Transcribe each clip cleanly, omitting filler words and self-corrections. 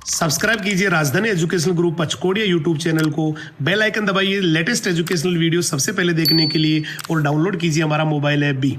Subscribe कीजिए राजधानी educational group पचकोड़िया YouTube channel को, बेल आइकन दबाइए लेटेस्ट एजुकेशनल वीडियो सबसे पहले देखने के लिए और डाउनलोड कीजिए हमारा मोबाइल ऐप भी।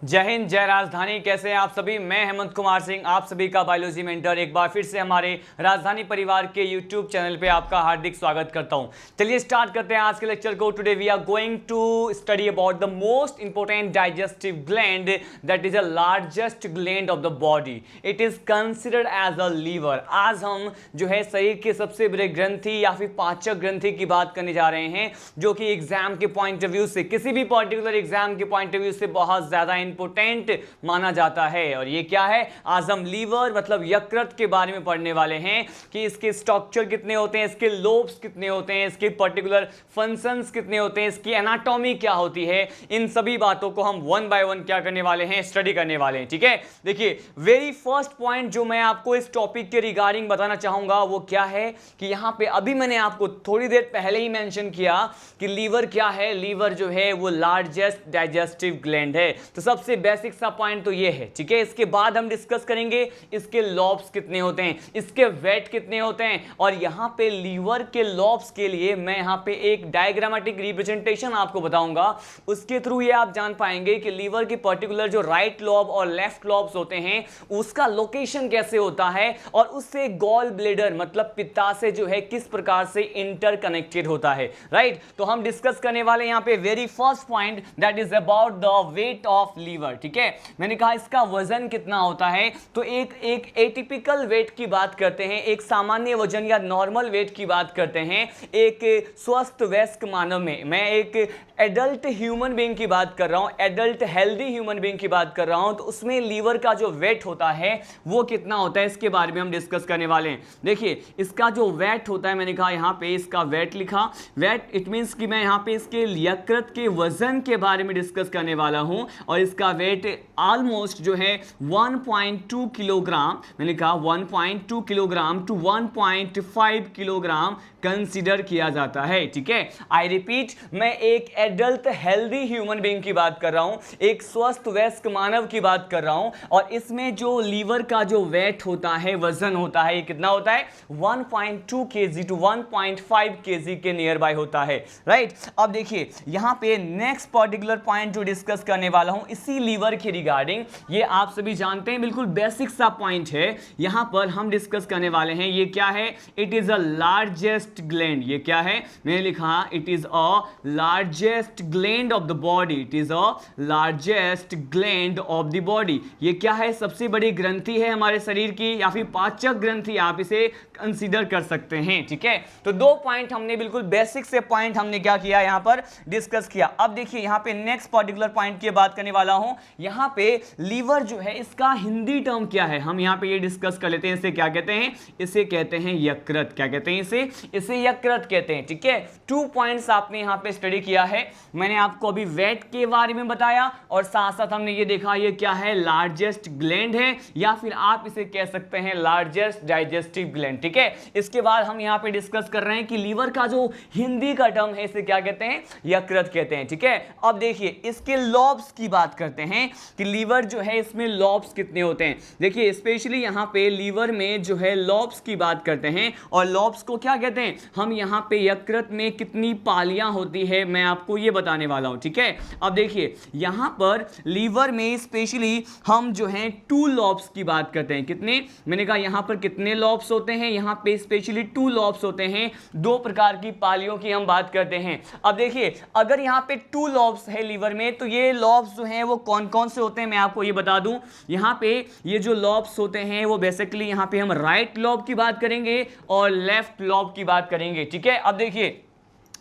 जय हिंद, जय राजधानी। कैसे हैं आप सभी? मैं हेमंत कुमार सिंह, आप सभी का बायोलॉजी मेंटर, एक बार फिर से हमारे राजधानी परिवार के यूट्यूब चैनल पे आपका हार्दिक स्वागत करता हूं। चलिए स्टार्ट करते हैं आज के लेक्चर को। Today we are going to study about the most important digestive gland that is the largest gland of the body. It is considered as a liver. आज हम जो है शरीर के सबसे बड़े ग्रंथि या फिर पाचक ग्रंथि की बात करने जा रहे हैं, जो कि एग्जाम के पॉइंट ऑफ व्यू से, किसी भी पर्टिकुलर एग्जाम के पॉइंट ऑफ व्यू से बहुत ज्यादा इंपोर्टेंट माना जाता है। और ये क्या है? आज हम लीवर मतलब यकृत के बारे में पढ़ने वाले हैं कि इसके स्ट्रक्चर कितने होते हैं, इसके लोब्स कितने होते हैं, इसके पर्टिकुलर फंक्शंस कितने होते हैं, इसकी एनाटॉमी क्या होती है। इन सभी बातों को हम वन बाय वन क्या करने वाले हैं, स्टडी करने वाले हैं। ठीक है, देखिए वेरी फर्स्ट पॉइंट जो मैं आपको इस टॉपिक के रिगार्डिंग बताना चाहूंगा वो क्या है कि यहां पे अभी मैंने आपको थोड़ी देर पहले ही मेंशन किया कि लीवर क्या है। लीवर जो है वो लार्जेस्ट डाइजेस्टिव ग्लैंड है। तो सबसे बेसिक सा पॉइंट तो ये है। ठीक है, इसके बाद हम डिस्कस करेंगे इसके लॉब्स कितने होते हैं, इसके वेट कितने होते हैं, और यहां पे लीवर के लॉब्स के लिए मैं यहां पे एक डायग्रामेटिक रिप्रेजेंटेशन आपको बताऊंगा। उसके थ्रू ये आप जान पाएंगे कि लीवर की पर्टिकुलर जो राइट लॉब और लेफ्ट लॉब्स होते हैं उसका लोकेशन कैसे होता है, और उससे गॉल ब्लेडर मतलब पित्ताशय जो है किस प्रकार से इंटरकनेक्टेड होता है। राइट, तो हम डिस्कस करने वाले यहां पे very first point that is about the weight of liver. ठीक है, मैंने कहा इसका वजन कितना होता है, तो एक एटिपिकल वेट की बात करते हैं, एक सामान्य वजन या नॉर्मल वेट की बात करते हैं एक स्वस्थ वयस्क मानव में। मैं एक एडल्ट ह्यूमन बीइंग की बात कर रहा हूं, एडल्ट हेल्दी ह्यूमन बीइंग की बात कर रहा हूं, तो उसमें लीवर का जो वेट होता है वो कितना होता है, इसके बारे में हम डिस्कस करने वाले हैं। देखिए इसका जो वेट होता है, मैंने कहा यहां पे इसका वेट लिखा, वेट इट मींस कि मैं यहां पे इसके यकृत के वजन के बारे में डिस्कस करने वाला हूं, और इसका वेट ऑलमोस्ट जो है 1.2 किलोग्राम, मैंने कहा 1.2 किलोग्राम टू 1.5 किलोग्राम कंसीडर किया जाता है। ठीक है, आई रिपीट, मैं एक एडल्ट हेल्दी ह्यूमन बीइंग की बात कर रहा हूं, एक स्वस्थ वयस्क मानव की बात कर रहा हूं, और इसमें जो लीवर का जो वेट होता है, वजन होता है, ये कितना होता है 1.2 केजी टू 1.5 केजी के नियर बाय होता है। राइट, अब देखिए यहां पे नेक्स्ट पर्टिकुलर पॉइंट जो डिस्कस करने वाला हूं इसी लीवर के रिगार्डिंग, ये आप सभी जानते हैं, बिल्कुल बेसिक सा पॉइंट है। यहां पर हम डिस्कस करने वाले हैं ये क्या है, it is a largest gland. ये क्या है, मैंने लिखा it is a largest gland of the body, it is a largest gland of the body. ये क्या है, सबसे बड़ी ग्रंथि है हमारे शरीर की, या फिर पाचक ग्रंथि आप इसे कंसीडर कर सकते हैं। ठीक है, तो दो पॉइंट हमने बिल्कुल बेसिक से पॉइंट हमने क्या किया यहां पर डिस्कस किया। अब देखिए यहां पे नेक्स्ट पर्टिकुलर पॉइंट की बात करने वाला हूं। यहां पे लीवर जो है इसका हिंदी टर्म क्या है, हम यहां पे ये डिस्कस कर लेते हैं। इसे क्या कहते हैं, इसे कहते हैं यकृत। क्या कहते हैं इसे यकृत कहते हैं। ठीक है, 2 पॉइंट्स आपने यहां पे स्टडी किया है। मैंने आपको अभी वेट के बारे में बताया, और साथ साथ हमने ये देखा ये क्या है, लार्जेस्ट ग्लैंड है, या फिर आप इसे कह सकते हैं लार्जेस्ट डाइजेस्टिव ग्लैंड। ठीक है, इसके बाद हम यहां पे डिस्कस कर रहे हैं कि लीवर का जो हिंदी का टर्म है इसे क्या कहते हैं, यकृत कहते हैं। ठीक है, अब देखिए इसके लॉब्स की बात करते हैं कि लीवर जो है इसमें लॉब्स कितने होते हैं। देखिए स्पेशली यहां पे लीवर में जो है लॉब्स की बात करते हैं, और लॉब्स को क्या कहते हैं, हम यहां पे यकृत में कितनी पालियां होती है मैं आपको ये बताने वाला हूं। ठीक है, अब देखिए यहां पर लीवर में स्पेशली हम जो है 2 लॉब्स की बात करते हैं। कितने, मैंने कहा यहां पर कितने लॉब्स होते हैं, यहां पे स्पेशली 2 लॉब्स होते हैं, 2 प्रकार की पालियों की हम बात करते हैं। अब देखिए अगर यहां पे 2 लॉब्स है लीवर में, तो ये लॉब्स जो हैं वो कौन कौन से होते हैं मैं आपको ये बता दूं। यहां पे ये जो लॉब्स होते हैं वो बेसिकली यहां पे हम राइट लॉब की बात करेंगे और लेफ्ट लॉब की बात करेंगे। ठीक है, अब देखिए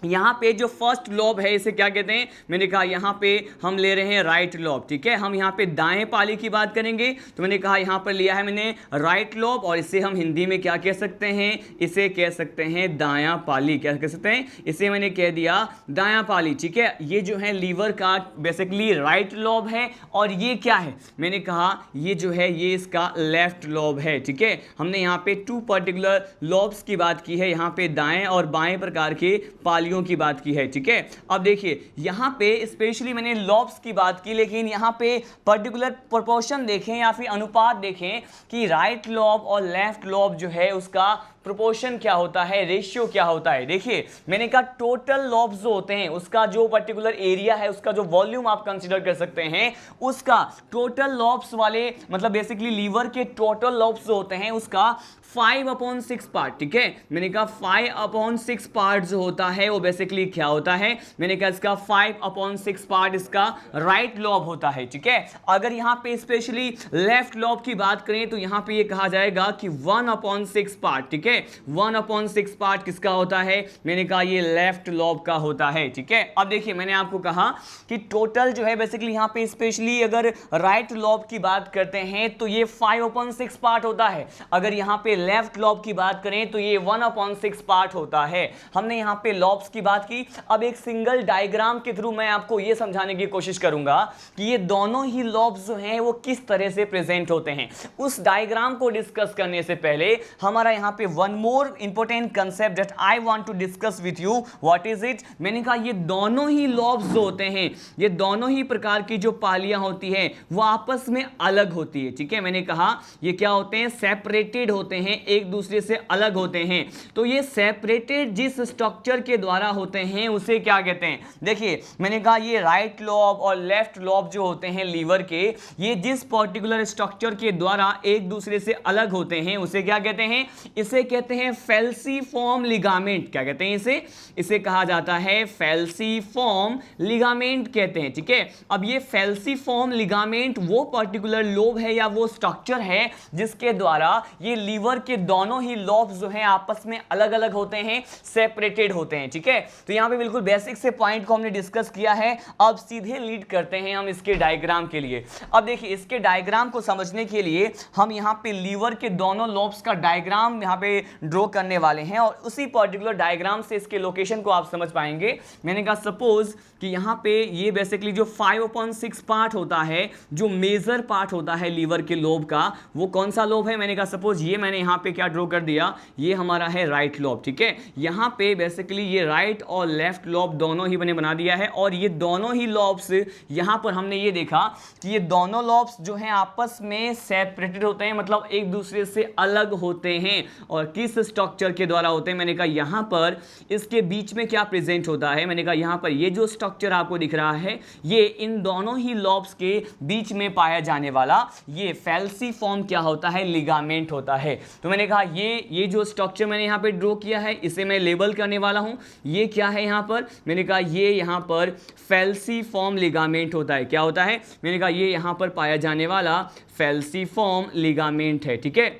यहाँ पे जो फर्स्ट लॉब है इसे क्या कहते हैं, मैंने कहा यहाँ पे हम ले रहे हैं राइट लॉब। ठीक है, हम यहाँ पे दाएं पाली की बात करेंगे, तो मैंने कहा यहाँ पर लिया है मैंने राइट लॉब, और इसे हम हिंदी में क्या कह सकते हैं, इसे कह सकते हैं दायां पाली। क्या कह सकते हैं, इसे मैंने कह दिया दायां पाली। ठीक है, ये जो है लीवर का बेसिकली राइट लॉब है, और ये क्या है, मैंने कहा ये जो है ये इसका लेफ्ट लॉब है। ठीक है, हमने यहाँ पे 2 पर्टिकुलर लॉब्स की बात की है, यहाँ पे दाएं और बाएं प्रकार के पाली पालियों की बात की है, ठीक है। अब देखिए यहाँ पे स्पेशली मैंने लॉब्स की बात की, लेकिन यहाँ पे पर्टिकुलर प्रोपोर्शन देखें या फिर अनुपात देखें कि राइट लॉब और लेफ्ट लॉब जो है उसका प्रोपोर्शन क्या होता है, रेशियो क्या होता है। देखिए मैंने कहा टोटल लॉब्स जो होते हैं उसका जो पर्टिकुलर एरिया है, उसका जो वॉल्यूम आप कंसीडर कर सकते हैं, उसका टोटल लॉब्स वाले मतलब बेसिकली लीवर के टोटल लॉब्स जो होते हैं उसका 5/6 पार्ट, ठीक है। मैंने कहा 5/6 पार्ट जो होता है वो बेसिकली क्या होता है, मैंने कहा इसका 5/6 पार्ट इसका राइट लॉब होता है, ठीक है। अगर यहाँ पे स्पेशली लेफ्ट लॉब की बात करें तो यहाँ पे ये कहा जाएगा कि 1/6 पार्ट, ठीक है। 1/6 पार्ट किसका होता है, मैंने कहा ये लेफ्ट लॉब का होता है, ठीक है। अब देखिए मैंने आपको कहा कि टोटल जो है बेसिकली यहाँ पे स्पेशली अगर राइट लॉब की बात करते हैं तो ये 5/6 पार्ट होता है। अगर यहाँ पे लेफ्ट लॉब की बात करें तो ये 1/6 पार्ट होता है। हमने यहाँ पे लॉब्स की बात की। अब एक सिंगल डायग्राम के थ्रू मैं आपको ये समझाने की कोशिश करूंगा कि ये दोनों ही लॉब्स जो हैं वो किस तरह से प्रेजेंट होते हैं। उस डायग्राम को डिस्कस करने से पहले हमारा यहाँ पे one more important concept that I want to discuss with you, what is it. मैंने कहा ये दोनों ही लॉब्स जो होते हैं, ये दोनों ही प्रकार की जो पालियां होती हैं वो आपस में अलग होती है, ठीक है। मैंने कहा ये क्या होते हैं, सेपरेटेड होते हैं, एक दूसरे से अलग होते हैं। तो ये सेपरेटेड जिस स्ट्रक्चर के द्वारा होते हैं उसे क्या कहते हैं। देखिए मैंने कहा ये राइट लॉब और लेफ्ट लॉब जो होते हैं लीवर के, ये जिस पर्टिकुलर स्ट्रक्चर के द्वारा एक दूसरे से अलग होते हैं उसे क्या कहते हैं, इसे कहते हैं फेल्सीफॉर्म लिगामेंट। क्या कहते हैं इसे कहा जाता है फेल्सीफॉर्म लिगामेंट कहते हैं, ठीक है। अब ये फेल्सीफॉर्म लिगामेंट वो पर्टिकुलर लोब है या वो स्ट्रक्चर है जिसके द्वारा ये लीवर के दोनों ही लॉब्स जो हैं आपस में अलग अलग होते हैं, सेपरेटेड होते हैं, ठीक है। तो यहां पे बिल्कुल बेसिक से पॉइंट को हमने डिस्कस किया है। अब सीधे लीड करते हैं हम इसके डायग्राम के लिए। अब देखिए इसके डायग्राम को समझने के लिए हम यहां पे लीवर के दोनों लॉब्स का डायग्राम यहां पे ड्रॉ करने वाले हैं और उसी पर्टिकुलर डायग्राम से इसके लोकेशन को आप समझ पाएंगे। मैंने कहा सपोज कि यहां पे ये बेसिकली जो 5/6 पार्ट होता है, जो मेजर पार्ट होता है लीवर के लोब का, वो कौन सा लोब है। मैंने कहा सपोज ये मैंने यहाँ पे क्या ड्रॉ कर दिया, ये हमारा है राइट लॉब, ठीक है। यहाँ पे बेसिकली ये राइट और लेफ्ट लॉब दोनों ही मैंने बना दिया है और ये दोनों ही लॉब्स यहाँ पर हमने ये देखा कि ये दोनों लॉब्स जो हैं आपस में सेपरेटेड होते हैं, मतलब एक दूसरे से अलग होते हैं। और किस स्ट्रक्चर के द्वारा होते हैं, मैंने कहा यहाँ पर इसके बीच में क्या प्रेजेंट होता है, मैंने कहा यहाँ पर ये जो स्ट्रक्चर आपको दिख रहा है ये इन दोनों ही लॉब्स के बीच में पाया जाने वाला ये फेल्सीफॉर्म क्या होता है, लिगामेंट होता है। तो मैंने कहा ये जो स्ट्रक्चर मैंने यहाँ पे ड्रॉ किया है इसे मैं लेबल करने वाला हूँ। ये क्या है यहाँ पर, मैंने कहा ये यहाँ पर फेल्सीफॉर्म लिगामेंट होता है। क्या होता है, मैंने कहा ये यहाँ पर पाया जाने वाला फेल्सीफॉर्म लिगामेंट है, ठीक है।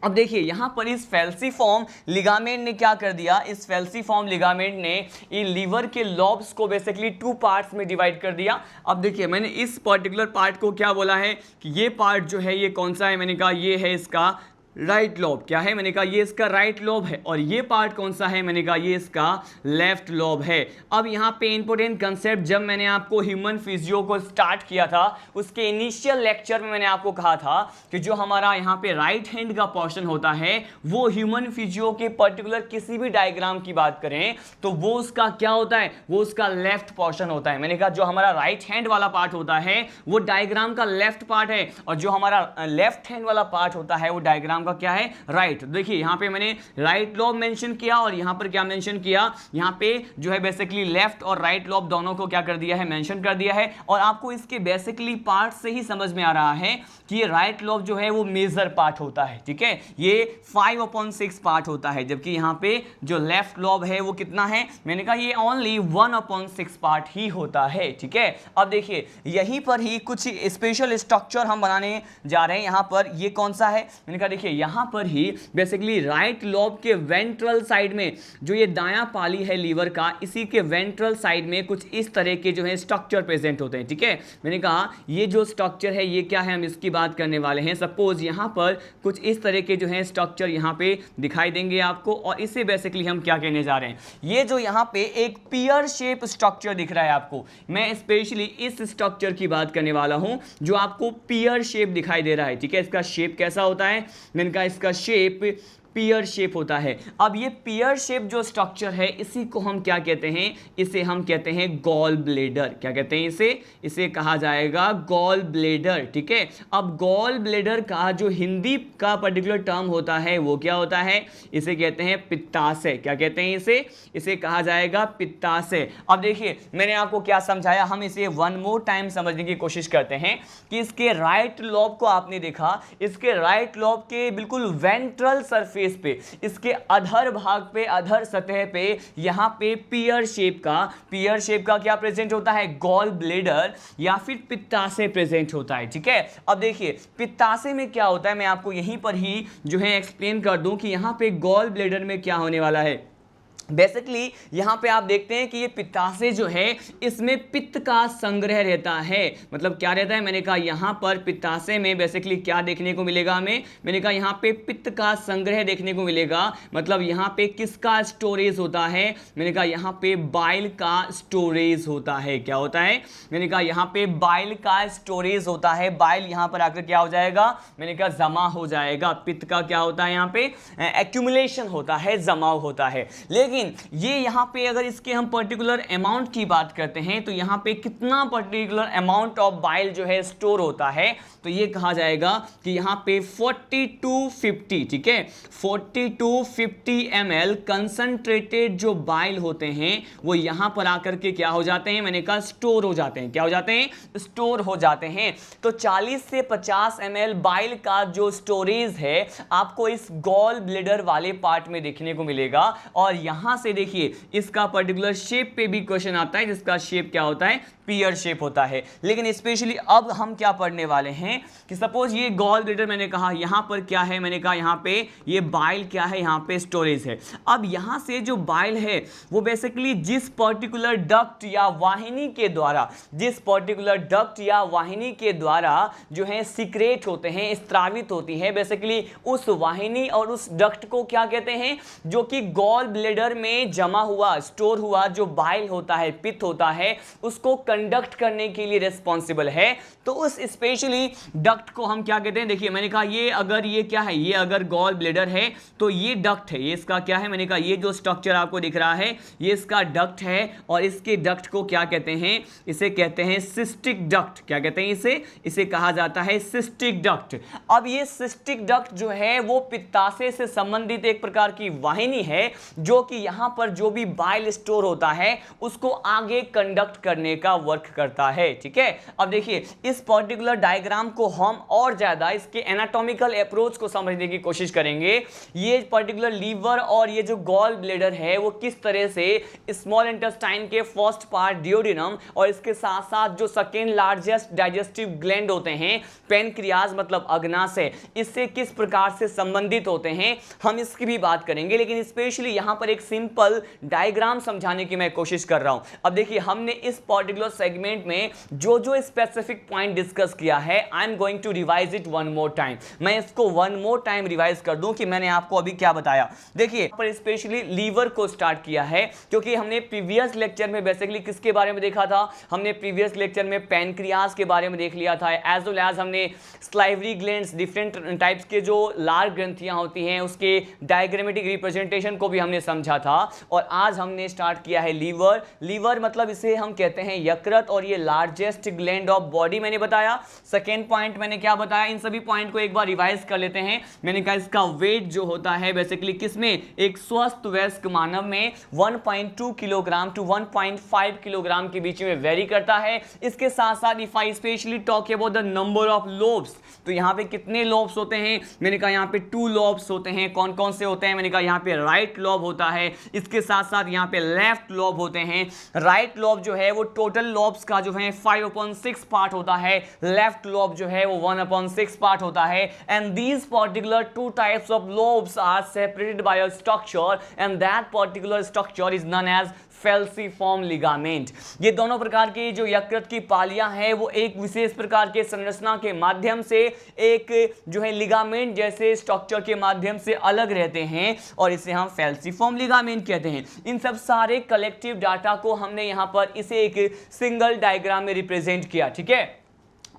अब देखिए यहाँ पर इस फेल्सीफॉर्म लिगामेंट ने क्या कर दिया, इस फेल्सीफॉर्म लिगामेंट ने ये लीवर के लॉब्स को बेसिकली 2 पार्ट्स में डिवाइड कर दिया। अब देखिए मैंने इस पर्टिकुलर पार्ट को क्या बोला है कि ये पार्ट जो है ये कौन सा है, मैंने कहा ये है इसका राइट लॉब। क्या है, मैंने कहा ये इसका राइट लॉब है। और ये पार्ट कौन सा है, मैंने कहा ये इसका लेफ्ट लॉब है। अब यहाँ पे इंपॉर्टेंट कंसेप्ट, जब मैंने आपको ह्यूमन फिजियो को स्टार्ट किया था उसके इनिशियल लेक्चर में मैंने आपको कहा था कि जो हमारा यहाँ पे राइट हैंड का पोर्शन होता है वो ह्यूमन फिजियो के पर्टिकुलर किसी भी डायग्राम की बात करें तो वो उसका क्या होता है, वो उसका लेफ्ट पोर्शन होता है। मैंने कहा जो हमारा राइट हैंड वाला पार्ट होता है वो डायग्राम का लेफ्ट पार्ट है और जो हमारा लेफ्ट हैंड वाला पार्ट होता है वो डायग्राम का क्या है, राइट। देखिए यहां पे मैंने राइट लॉब मेंशन किया और यहां पर क्या मेंशन किया, यहां पे जो है बेसिकली लेफ्ट और राइट लॉब दोनों को क्या कर दिया है, मेंशन कर दिया है। और आपको इसके बेसिकली पार्ट से ही समझ में आ रहा है कि ये राइट लॉब जो है वो मेजर पार्ट होता है, ठीक है। ये 5/6 पार्ट होता है, जबकि यहां पे जो लेफ्ट लॉब है वो कितना है, मैंने कहा ये ओनली 1/6 पार्ट ही होता है, ठीक है। अब देखिए यहीं पर ही कुछ स्पेशल स्ट्रक्चर हम बनाने जा रहे हैं। यहां पर ये कौन सा है, मैंने कहा देखिए यहां पर ही बेसिकली राइट लॉब के वेंट्रल साइड में जो ये दायां पाली है लीवर का, इसी के वेंट्रल साइड में कुछ इस तरह के जो है स्ट्रक्चर प्रेजेंट होते हैं, ठीक है। मैंने कहा ये जो स्ट्रक्चर है ये क्या है, हम इसकी बात करने वाले हैं। सपोज यहां पर कुछ इस तरह के जो है स्ट्रक्चर यहां पे दिखाई देंगे आपको और इसे बेसिकली हम क्या कहने जा रहे हैं, ये जो यहां पे एक पियर शेप स्ट्रक्चर दिख रहा है आपको, मैं स्पेशली इस स्ट्रक्चर की बात करने वाला हूं जो आपको पियर शेप दिखाई दे रहा है, ठीक है। इसका शेप कैसा होता है, मैंने कहा इसका शेप पियर शेप होता है। अब ये पियर शेप जो स्ट्रक्चर है इसी को हम क्या कहते हैं, इसे हम कहते हैं गॉल ब्लेडर। क्या कहते हैं इसे कहा जाएगा गॉल ब्लेडर, ठीक है। अब गॉल ब्लेडर का जो हिंदी का पर्टिकुलर टर्म होता है वो क्या होता है, इसे कहते हैं पित्ताशय। क्या कहते हैं इसे कहा जाएगा पित्ताशय। अब देखिए मैंने आपको क्या समझाया, हम इसे वन मोर टाइम समझने की कोशिश करते हैं कि इसके राइट लोब को आपने देखा, इसके राइट लोब के बिल्कुल वेंट्रल सरफेस पे, इसके अधर भाग पे, अधर सतह पे यहां पे पियर शेप का क्या प्रेजेंट होता है, गॉल ब्लेडर या फिर पित्ताशय प्रेजेंट होता है, ठीक है। अब देखिए पित्ताशय में क्या होता है, मैं आपको यहीं पर ही जो है एक्सप्लेन कर दूं कि यहां पे गॉल ब्लेडर में क्या होने वाला है। बेसिकली यहां पे आप देखते हैं कि ये पित्ताशय जो है इसमें पित्त का संग्रह रहता है। मतलब क्या रहता है, मैंने कहा यहां पर पित्ताशय में बेसिकली क्या देखने को मिलेगा हमें, मैंने कहा यहां पे पित्त का संग्रह देखने को मिलेगा। मतलब यहां पे किसका स्टोरेज होता है, मैंने कहा यहां पे बाइल का स्टोरेज होता है। क्या होता है, मैंने कहा यहां पे बाइल का स्टोरेज होता है। बाइल यहां पर आकर क्या हो जाएगा, मैंने कहा जमा हो जाएगा। पित्त का क्या होता है, यहां पे एक्यूमुलेशन होता है, जमाव होता है। लेकिन ये यहां पे अगर इसके हम पर्टिकुलर अमाउंट की बात करते हैं तो यहां पे कितना पर्टिकुलर अमाउंट ऑफ बाइल जो है स्टोर होता है, तो ये कहा जाएगा कि यहां पे 40 to 50, ठीक है, 40 to 50 ml कंसंट्रेटेड जो बाइल होते हैं वो यहां पर आकर के क्या हो जाते हैं, मैंने कहा स्टोर हो जाते हैं। क्या हो जाते हैं, स्टोर हो जाते हैं। तो 40 से 50 ml बाइल का जो स्टोरेज है आपको इस गॉल ब्लेडर वाले पार्ट में देखने को मिलेगा। और यहां से देखिए इसका पर्टिकुलर शेप पे भी क्वेश्चन आता है, जिसका शेप क्या होता है, पियर शेप होता है। लेकिन स्पेशली अब हम क्या पढ़ने वाले हैं कि सपोज ये गॉल ब्लेडर, मैंने कहा यहां पर क्या है, मैंने कहा यहां पे ये बाइल क्या है, यहां पे स्टोरेज है। अब यहां से जो बाइल है वो बेसिकली जिस पर्टिकुलर डक्ट या वाहिनी के द्वारा, जिस पर्टिकुलर डक्ट या वाहिनी के द्वारा जो है सीक्रेट होते हैं, स्त्रावित होती है, बेसिकली उस वाहिनी और उस डक्ट को क्या कहते हैं, जो कि गॉल ब्लेडर में जमा हुआ, स्टोर हुआ जो बाइल होता है, पित्त होता है, उसको कंडक्ट करने के लिए रिस्पॉन्सिबल है। तो उस स्पेशली डक्ट को हम क्या कहते हैं, देखिए मैंने कहा ये अगर ये क्या है, ये अगर गॉल ब्लेडर है तो ये डक्ट है, ये इसका क्या है, मैंने कहा ये जो स्ट्रक्चर आपको दिख रहा है ये इसका डक्ट है। और इसके डक्ट को क्या कहते हैं, इसे कहते हैं सिस्टिक डक्ट। क्या कहते हैं इसे कहा जाता है सिस्टिक डक्ट। अब ये सिस्टिक डक्ट जो है वो पित्ताशय से संबंधित एक प्रकार की वाहिनी है जो कि यहां पर जो भी बाइल स्टोर होता है उसको आगे कंडक्ट करने का वर्क करता है, ठीक है। अब देखिए इस पर्टिकुलर डायग्राम को हम और ज्यादा इसके एनाटॉमिकल अप्रोच को समझने की कोशिश करेंगे। ये पर्टिकुलर लीवर और ये जो गॉल ब्लेडर है वो किस तरह से स्मॉल इंटेस्टाइन के फर्स्ट पार्ट डियोडिनम और इसके साथ साथ जो सेकेंड लार्जेस्ट डाइजेस्टिव ग्लैंड होते हैं पेनक्रियाज मतलब अग्नाशय, इससे किस प्रकार से संबंधित होते हैं हम इसकी भी बात करेंगे। लेकिन स्पेशली यहां पर एक सिंपल डायग्राम समझाने की मैं कोशिश कर रहा हूं। अब देखिए हमने इस पर्टिकुलर सेगमेंट में जो जो स्पेसिफिक पॉइंट डिस्कस किया है I am going to revise it one more time. मैं इसको वन मोर टाइम रिवाइज कर दूं कि मैंने आपको अभी क्या बताया। देखिए पर स्पेशली लीवर को स्टार्ट किया है क्योंकि हमने प्रीवियस लेक्चर में बेसिकली किसके बारे में देखा था, हमने प्रीवियस लेक्चर में पैनक्रियाज के बारे में देख लिया था, एज वेल एज हमने स्लाइवरी ग्लैंड्स, डिफरेंट टाइप्स के जो लार ग्रंथियां होती हैं उसके डायग्रामेटिक रिप्रेजेंटेशन को भी हमने समझा था। और आज हमने स्टार्ट किया है लीवर। लीवर मतलब इसे हम कहते हैं यकृत और ये लार्जेस्ट ग्लैंड ऑफ बॉडी मैंने बताया। सेकेंड पॉइंट मैंने क्या बताया, इन सभी पॉइंट को एक बार रिवाइज कर लेते हैं। मैंने कहा इसका वेट जो होता है बेसिकली किसमें, एक स्वस्थ वयस्क मानव में 1.2 किलोग्राम टू 1.5 किलोग्राम के बीच में वेरी करता है। इसके साथ साथ if I specially talk about the number of lobes, तो यहाँ पे कितने लोब्स होते हैं, मैंने कहा यहाँ पे 2 लोब्स होते हैं। कौन कौन से होते हैं, मैंने कहा यहाँ पे राइट लोब होता है, इसके साथ साथ यहाँ पे लेफ्ट लोब होते हैं। राइट लोब जो है वो टोटल लोब्स का जो है 5/6 पार्ट होता है, लेफ्ट लोब जो है वो 1/6 पार्ट होता है। And these particular 2 types of lobes are separated by a structure and that particular structure is known as falciform ligament. ये दोनों प्रकार की जो यकृत की पालियां हैं वो एक विशेष प्रकार के संरचना के माध्यम से एक जो है लिगामेंट जैसे स्ट्रक्चर के माध्यम से अलग रहते हैं और इसे हम फेल्सीफॉर्म लिगामेंट कहते हैं। इन सब सारे कलेक्टिव डाटा को हमने यहां पर इसे एक सिंगल डायग्राम में रिप्रेजेंट किया, ठीक है।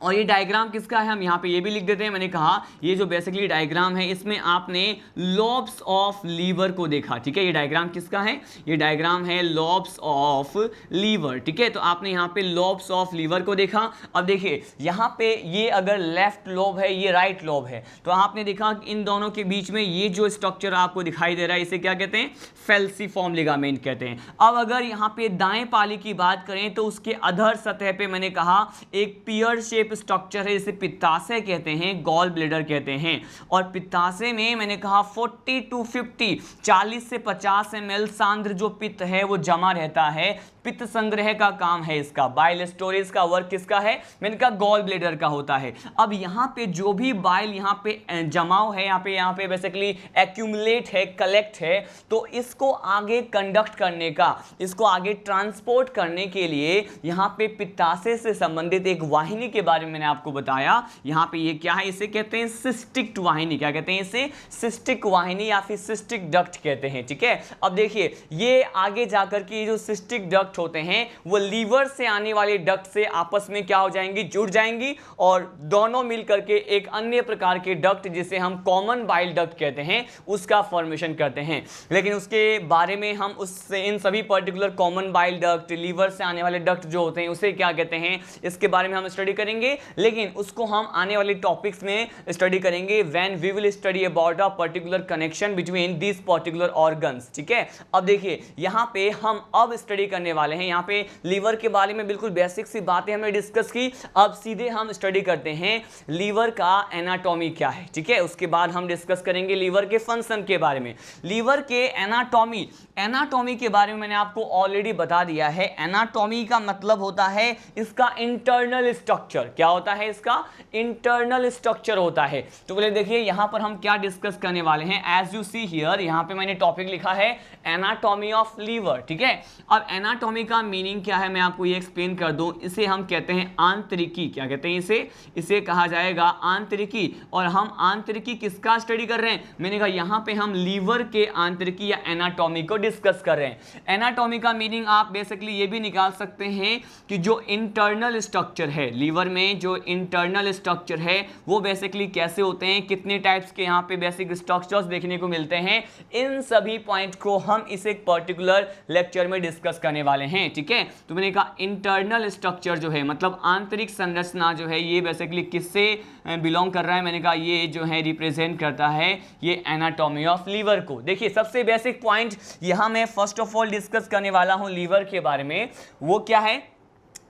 और ये डायग्राम किसका है हम यहाँ पे ये भी लिख देते हैं। मैंने कहा ये जो बेसिकली डायग्राम है इसमें आपने लॉब्स ऑफ लीवर को देखा, ठीक है। ये डायग्राम किसका है, ये डायग्राम है लॉब्स ऑफ लीवर, ठीक है। तो आपने यहाँ पे लॉब्स ऑफ लीवर को देखा। अब देखिए यहाँ पे ये अगर लेफ्ट लोब है ये राइट लोब है, तो आपने देखा कि इन दोनों के बीच में ये जो स्ट्रक्चर आपको दिखाई दे रहा है इसे क्या कहते हैं, फेल्सीफॉर्म लिगामेंट कहते हैं। अब अगर यहाँ पे दाएं पाली की बात करें तो उसके अधर सतह पे मैंने कहा एक पियर शेप स्ट्रक्चर है, इसे पित्ताशय कहते हैं, गॉल ब्लेडर कहते हैं। और पित्ताशय में मैंने कहा 40 to 50 40 से 50 ml सांद्र जो पित्त है वो जमा रहता है। पित्त संग्रह का काम है इसका, बाइल स्टोरेज का वर्क किसका है, मैंने कहा गॉल ब्लेडर का होता है। अब यहाँ पे जो भी बाइल यहाँ पे जमाव है, यहाँ पे बेसिकली एक्यूमुलेट है, कलेक्ट है, तो इसको आगे कंडक्ट करने का, इसको आगे ट्रांसपोर्ट करने के लिए यहाँ पे पित्ताशय से संबंधित एक वाहिनी के बारे में मैंने आपको बताया। यहाँ पे ये क्या है, इसे कहते हैं सिस्टिक वाहिनी। क्या कहते हैं इसे, सिस्टिक वाहिनी या फिर सिस्टिक डक्ट कहते हैं, ठीक है। अब देखिए ये आगे जाकर के जो सिस्टिक डक्ट होते हैं वो लीवर से आने वाले डक्ट से आपस में क्या हो जाएंगी, जुड़ जाएंगी, और दोनों मिलकर के एक अन्य प्रकार के डक्ट जिसे हम कॉमन बाइल डक्ट कहते हैं उसका फॉर्मेशन करते हैं। लेकिन उसके बारे में हम उससे इन सभी particular common bile duct, liver से आने वाले डक्ट जो होते हैं उसे क्या कहते हैं, इसके बारे में हम स्टडी करेंगे। लेकिन उसको हम आने वाले टॉपिक्स में स्टडी करेंगे when we will study about a particular connection between this particular organs, ठीक है। अब देखिए यहाँ पे हम अब स्टडी करने वाले हैं, यहाँ पे लीवर के बारे में बिल्कुल बेसिक सी बातें हमने डिस्कस की। अब सीधे हम स्टडी करते हैं लीवर का एनाटॉमी क्या है, ठीक है। उसके बाद हम डिस्कस करेंगे लीवर के फंक्शन के बारे में। लीवर के एनाटॉमी के बारे में मैंने आपको ऑलरेडी बता दिया है। एनाटॉमी का मतलब होता है इसका इंटरनल स्ट्रक्चर। क्या होता है, इसका इंटरनल स्ट्रक्चर होता है। तो बोले देखिए यहाँ पर हम क्या डिस्कस करने वाले हैं, एज यू सी हियर, यहाँ पे मैंने टॉपिक लिखा है एनाटॉमी ऑफ लीवर, ठीक है। अब एनाटॉमी का मीनिंग क्या है मैं आपको ये एक्सप्लेन कर दूं। इसे हम कहते हैं आंतरिकी। क्या कहते हैं इसे कहा जाएगा आंतरिकी। और हम आंतरिकी किसका स्टडी कर रहे हैं, मैंने कहा यहाँ पे हम लीवर के आंतरिकी या एनाटॉमी को डिस्कस कर रहे हैं। एनाटॉमी का मीनिंग आप बेसिकली ये भी निकाल सकते हैं कि जो इंटरनल स्ट्रक्चर है लीवर में, जो इंटरनल स्ट्रक्चर है वो बेसिकली कैसे होते हैं, कितने टाइप्स के यहाँ पे बेसिक स्ट्रक्चर्स देखने को मिलते हैं, इन सभी पॉइंट को हम इस एक पर्टिकुलर लेक्चर में डिस्कस करने वाले हैं, ठीक है। तो मैंने कहा इंटरनल स्ट्रक्चर जो है मतलब आंतरिक संरचना जो है ये बेसिकली किससे बिलोंग कर रहा है, मैंने कहा ये जो है रिप्रेजेंट करता है ये एनाटॉमी ऑफ लीवर को। देखिए सबसे बेसिक पॉइंट यहाँ मैं फर्स्ट ऑफ ऑल डिस्कस करने वाला हूँ लीवर के बारे में, वो क्या है,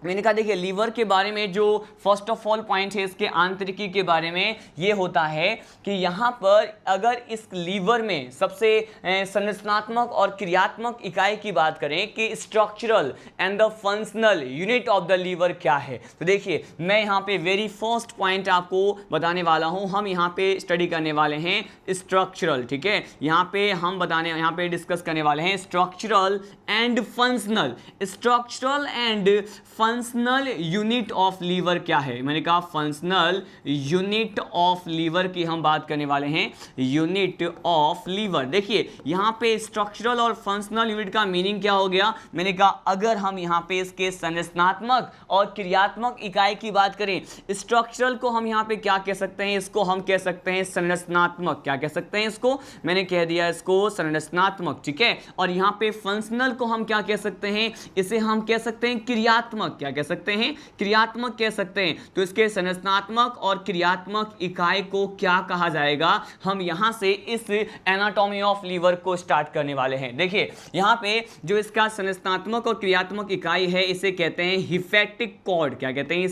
मैंने कहा देखिए लीवर के बारे में जो फर्स्ट ऑफ ऑल पॉइंट है इसके आंतरिकी के बारे में ये होता है कि यहाँ पर अगर इस लीवर में सबसे संरचनात्मक और क्रियात्मक इकाई की बात करें कि structural and the functional unit of the liver क्या है, तो देखिए मैं यहाँ पे वेरी फर्स्ट पॉइंट आपको बताने वाला हूँ। हम यहाँ पे स्टडी करने वाले हैं स्ट्रक्चरल, ठीक है। यहाँ पे डिस्कस करने वाले हैं structural and functional. Structural and functional unit of liver क्या है, मैंने कहा फंक्शनल यूनिट ऑफ लीवर की हम बात करने वाले हैं, यूनिट ऑफ लीवर। देखिए यहाँ पे स्ट्रक्चरल और फंक्शनल यूनिट का मीनिंग क्या हो गया, मैंने कहा अगर हम यहाँ पे इसके संरचनात्मक और क्रियात्मक इकाई की बात करें, स्ट्रक्चरल को हम यहाँ पे क्या कह सकते हैं, इसको हम कह सकते हैं संरचनात्मक। क्या कह सकते हैं इसको, मैंने कह दिया इसको संरचनात्मक, ठीक है। और यहाँ पे फंक्शनल को हम क्या कह सकते हैं, इसे हम कह सकते हैं क्रियात्मक। क्या कह सकते हैं, क्रियात्मक कह सकते हैं। तो इसके संरचनात्मक और क्रियात्मक इकाई को क्या कहा जाएगा, हम यहां से इस एनाटॉमी ऑफ लीवर को स्टार्ट करने वाले हैं। देखिए यहां पे जो इसका संरचनात्मक और क्रियात्मक इकाई है इसे कहते हैं हिपैटिक कॉर्ड। क्या कहते हैं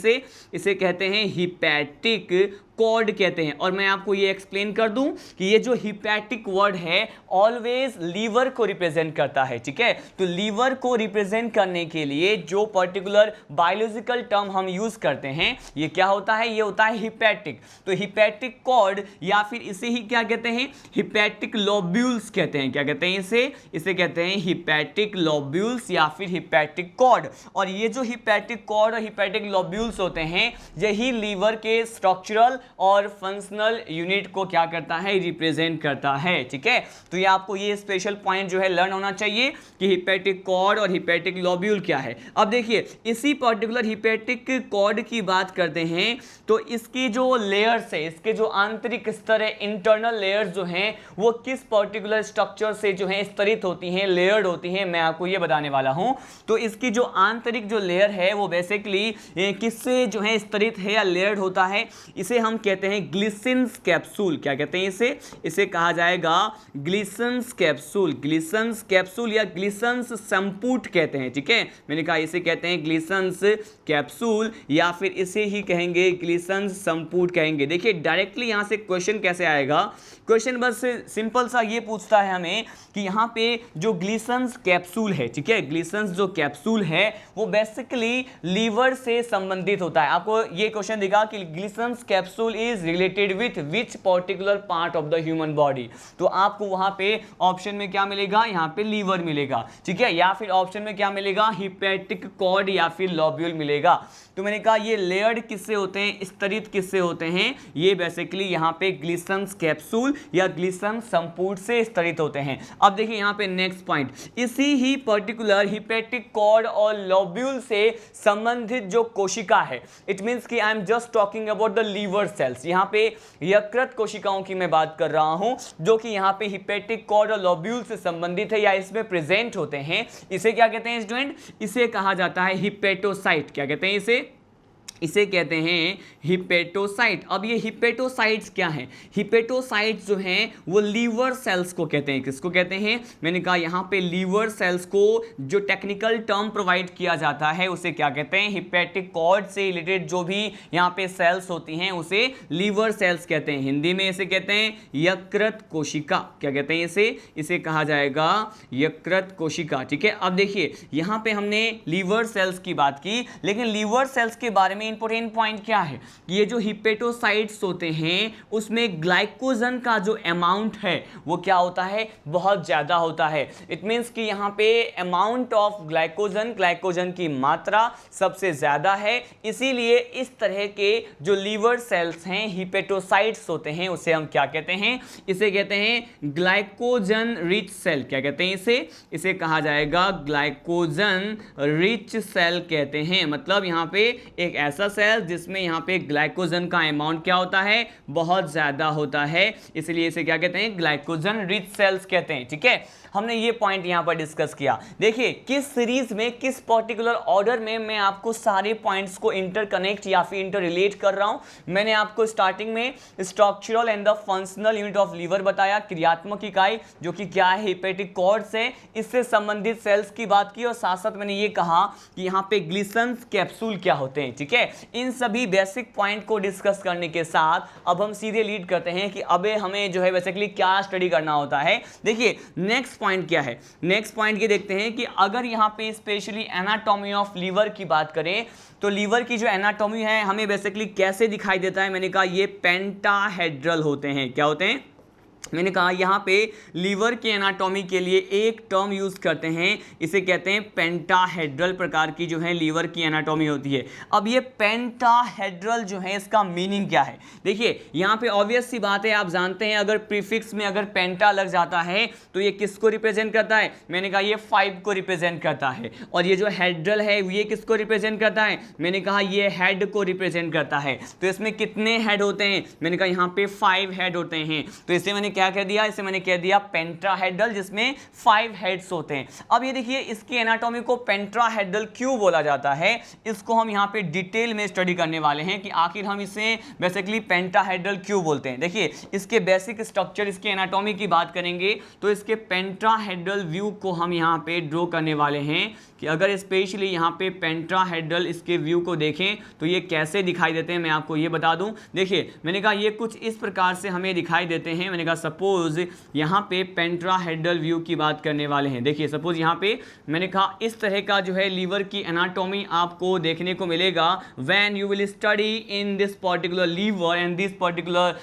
इसे कहते हैं हिपैटिक कॉर्ड कहते हैं। और मैं आपको ये एक्सप्लेन कर दूं कि ये जो हिपैटिक वर्ड है ऑलवेज लीवर को रिप्रेजेंट करता है, ठीक है। तो लीवर को रिप्रेजेंट करने के लिए जो पर्टिकुलर बायोलॉजिकल टर्म हम यूज करते हैं ये क्या होता है, ये होता है हिपैटिक। तो हिपैटिक कॉर्ड या फिर इसे ही क्या कहते हैं, हिपैटिक लोब्यूल्स कहते हैं। क्या कहते हैं इसे कहते हैं हिपैटिक लोब्यूल्स या फिर हिपैटिक कॉर्ड। और ये जो हिपैटिक कॉर्ड और हिपैटिक लोब्यूल्स होते हैं यही लीवर के स्ट्रक्चरल और फंक्शनल यूनिट को क्या करता है, रिप्रेजेंट करता है। ठीक है, तो ये आपको ये स्पेशल पॉइंट जो है लर्न होना चाहिए कि हिपैटिक कॉर्ड और हिपैटिक लोब्यूल क्या है। अब देखिए इसी पर्टिकुलर हिपैटिक कॉर्ड की बात करते हैं तो इसकी जो लेयर्स है, इसके जो आंतरिक स्तर है, इंटरनल लेयर्स जो हैं वो किस पर्टिकुलर स्ट्रक्चर से जो है स्तरित होती हैं, लेयर्ड होती हैं, मैं आपको ये बताने वाला हूं। तो इसकी जो आंतरिक जो लेयर है वो बेसिकली किससे जो है स्तरित है या लेयर्ड होता है, इसे हम कहते हैं ग्लिसन्स कैप्सूल। क्या कहते हैं इसे कहा जाएगा ग्लिसन्स कैप्सूल, ग्लिसन्स कैप्सूल या ग्लिसन्स संपुट कहते हैं। ठीक है, मैंने कहा इसे कहते हैं ग्लिसन्स कैप्सूल या फिर इसे ही कहेंगे ग्लिसन्स संपुट कहेंगे। देखिए डायरेक्टली यहां से क्वेश्चन कैसे आएगा, क्वेश्चन बस सिंपल सा ये पूछता है हमें कि यहाँ पे जो ग्लिसन्स कैप्सूल है, ठीक है, ग्लिसन्स जो कैप्सूल है वो बेसिकली लीवर से संबंधित होता है। आपको ये क्वेश्चन दिखा कि Glisson's capsule is related with which particular part of the human body, तो आपको वहां पे ऑप्शन में क्या मिलेगा, यहाँ पे लीवर मिलेगा। ठीक है, या फिर ऑप्शन में क्या मिलेगा, हिपैटिक कॉर्ड या फिर लोब्यूल मिलेगा। तो मैंने कहा ये लेयर्ड किससे होते हैं, स्तरित किससे होते हैं, ये बेसिकली यहाँ पे ग्लिसन्स कैप्सूल या ग्लिसन्स संपुट से स्तरित होते हैं। अब देखिए यहाँ पे नेक्स्ट पॉइंट, इसी ही पर्टिकुलर हिपैटिक कॉर्ड और लोब्यूल से संबंधित जो कोशिका है, इट मींस कि I am just talking about the liver cells. यहाँ पे यकृत कोशिकाओं की मैं बात कर रहा हूं जो कि यहाँ पे हिपैटिक कॉर्ड और लोब्यूल से संबंधित है या इसमें प्रेजेंट होते हैं। इसे क्या कहते हैं स्टूडेंट, इसे कहा जाता है हिपैटोसाइट। क्या कहते हैं इसे कहते हैं हिपैटोसाइट। अब ये हिपैटोसाइट्स क्या हैं, हिपैटोसाइट्स जो हैं वो लीवर सेल्स को कहते हैं। किसको कहते हैं, मैंने कहा यहाँ पे लीवर सेल्स को जो टेक्निकल टर्म प्रोवाइड किया जाता है उसे क्या कहते हैं, हिपैटिक कॉर्ड से रिलेटेड जो भी यहाँ पे सेल्स होती हैं उसे लीवर सेल्स कहते हैं। हिंदी में इसे कहते हैं यकृत कोशिका। क्या कहते हैं इसे कहा जाएगा यकृत कोशिका। ठीक है, अब देखिए यहाँ पे हमने लीवर सेल्स की बात की, लेकिन लीवर सेल्स के बारे में इंपॉर्टेंट पॉइंट क्या है, ये जो हिपैटोसाइट्स होते हैं उसमें ग्लाइकोजन का जो अमाउंट है वो क्या होता है, बहुत ज्यादा होता है। इट मींस कि यहाँ पे अमाउंट ऑफ ग्लाइकोजन की मात्रा सबसे ज्यादा है, इसीलिए इस तरह के जो लीवर सेल्स हैं हिपैटोसाइट्स होते हैं उसे हम क्या कहते हैं, इसे कहते हैं ग्लाइकोजन रिच सेल। क्या कहते हैं इसे कहा जाएगा ग्लाइकोजन रिच सेल कहते हैं। मतलब यहाँ पे एक ऐसा सेल जिसमें यहाँ पे ग्लाइकोजन का अमाउंट क्या होता है, बहुत ज्यादा होता है, इसलिए इसे क्या कहते हैं, ग्लाइकोजन रिच सेल्स कहते हैं। ठीक है, हमने ये पॉइंट यहाँ पर डिस्कस किया। देखिए किस सीरीज में किस पर्टिकुलर ऑर्डर में मैं आपको सारे पॉइंट्स को इंटरकनेक्ट या फिर इंटर रिलेट कर रहा हूं। मैंने आपको स्टार्टिंग में structural and the functional unit of liver बताया, क्रियात्मक इकाई जो कि क्या है, हिपैटिक कॉर्ड से इससे संबंधित सेल्स की बात की, और साथ साथ मैंने ये कहा कि यहाँ पे ग्लिसन्स कैप्सूल क्या होते हैं। ठीक है, इन सभी बेसिक पॉइंट को डिस्कस करने के साथ अब हम सीधे लीड करते हैं कि अबे हमें जो है बेसिकली क्या स्टडी करना होता है। देखिए नेक्स्ट पॉइंट क्या है, नेक्स्ट पॉइंट ये देखते हैं कि अगर यहाँ पे स्पेशली एनाटॉमी ऑफ लीवर की बात करें तो लीवर की जो एनाटॉमी है हमें बेसिकली कैसे दिखाई देता है, मैंने कहा ये पेंटाहेड्रल होते हैं। क्या होते हैं, मैंने कहा यहाँ पे लीवर के एनाटॉमी के लिए एक टर्म यूज करते हैं, इसे कहते हैं पेंटाहेड्रल प्रकार की जो है लीवर की एनाटॉमी होती है। अब ये पेंटाहेड्रल जो है इसका मीनिंग क्या है, देखिए यहाँ पे ऑब्वियस सी बात है, आप जानते हैं अगर प्रीफिक्स में अगर पेंटा लग जाता है तो ये किसको रिप्रेजेंट करता है, मैंने कहा ये 5 को रिप्रेजेंट करता है। और ये जो हेड्रल है ये किसको रिप्रेजेंट करता है, मैंने कहा ये हेड को रिप्रेजेंट करता है। तो इसमें कितने हेड होते हैं, मैंने कहा यहाँ पे 5 हेड होते हैं। तो इसे मैंने क्या कह दिया, इसे मैंने कह दिया पेंटाहेड्रल जिसमें 5 हेड्स होते हैं। अब ये देखिए इसकी एनाटॉमी को पेंटाहेड्रल क्यों बोला जाता है, इसको हम यहाँ पे डिटेल में स्टडी करने वाले हैं कि आखिर हम इसे बेसिकली पेंटाहेड्रल क्यों बोलते हैं। देखिए इसके बेसिक स्ट्रक्चर, इसके एनाटॉमी की बात करेंगे तो इसके पेंटाहेड्रल व्यू को हम यहाँ पे ड्रॉ करने वाले हैं कि अगर स्पेशली यहाँ पे पेंटाहेड्रल इसके व्यू को देखें तो ये कैसे दिखाई देते हैं, मैं आपको ये बता दूं। देखिए मैंने कहा ये कुछ इस प्रकार से हमें दिखाई देते हैं। मैंने कहा सपोज यहाँ पे पेंट्राहेड्रल व्यू की बात करने वाले हैं। देखिए सपोज यहाँ पे मैंने कहा इस तरह का जो है लीवर की एनाटॉमी आपको देखने को मिलेगा when you will study in this particular liver and this particular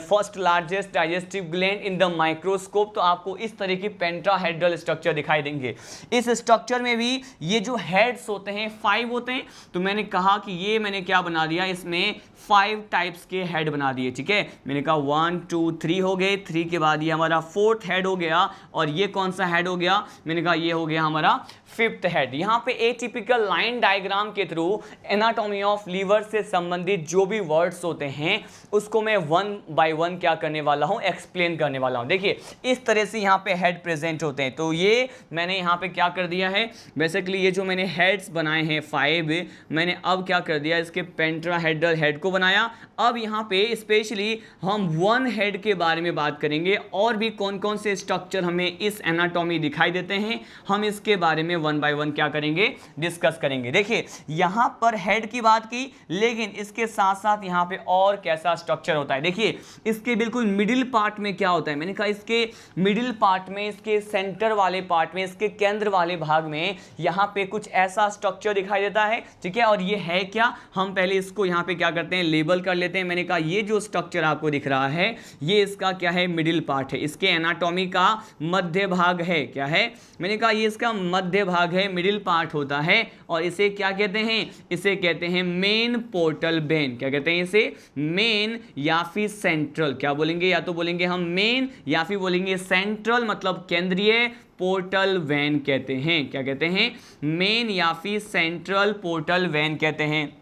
first largest digestive gland in the microscope. तो आपको इस तरह की पेंट्राहेड्रल स्ट्रक्चर दिखाई देंगे। इस स्ट्रक्चर में भी ये जो हेड्स होते हैं 5 होते हैं। तो मैंने कहा कि ये मैंने क्या बना दिया, इसमें 5 टाइप्स के हेड बना दिए, ठीक है। मैंने कहा 1 2 3 हो गए, 3 के बाद ये हमारा 4th हेड हो गया, और ये कौन सा हेड हो गया, मैंने कहा ये हो गया हमारा 5th हेड। यहाँ पे एटिपिकल लाइन डायग्राम के थ्रू एनाटॉमी ऑफ लीवर से संबंधित जो भी वर्ड्स होते हैं उसको मैं 1 बाय 1 क्या करने वाला हूँ, एक्सप्लेन करने वाला हूँ। देखिए इस तरह से यहाँ पे हेड प्रेजेंट होते हैं। तो ये मैंने यहाँ पे क्या कर दिया है, बेसिकली ये जो मैंने हेड्स बनाए हैं 5, मैंने अब क्या कर दिया, इसके पेंट्राहेड्रल हेड को बनाया। अब यहाँ पे स्पेशली हम 1 हेड के बारे में बात करेंगे, और भी कौन कौन से स्ट्रक्चर हमें इस एनाटॉमी दिखाई देते हैं, हम इसके बारे में 1 बाय 1 क्या करेंगे, डिस्कस करेंगे। देखिए यहाँ पर हेड की बात की, लेकिन इसके साथ साथ यहाँ पे और कैसा स्ट्रक्चर होता है। देखिए इसके बिल्कुल मिडिल पार्ट में क्या होता है, मैंने कहा इसके मिडिल पार्ट में, इसके सेंटर वाले पार्ट में, इसके केंद्र वाले भाग में यहाँ पे कुछ ऐसा स्ट्रक्चर दिखाई देता है, ठीक है। और ये है क्या, हम पहले इसको यहाँ पे क्या करते हैं, लेबल कर लेते हैं। मैंने कहा ये जो स्ट्रक्चर आपको दिख रहा है ये इसका क्या है, मिडिल पार्ट है, इसके एनाटॉमी का मध्य भाग है। क्या है, मैंने कहा ये इसका मध्य भाग है, मिडिल पार्ट होता है, और इसे क्या कहते हैं, इसे कहते हैं मेन पोर्टल वेन। क्या कहते हैं इसे, मेन या फिर सेंट्रल। क्या बोलेंगे, या तो बोलेंगे हम मेन या फिर बोलेंगे सेंट्रल, मतलब केंद्रीय पोर्टल वेन कहते हैं। क्या कहते हैं, मेन या फिर सेंट्रल पोर्टल वेन कहते हैं।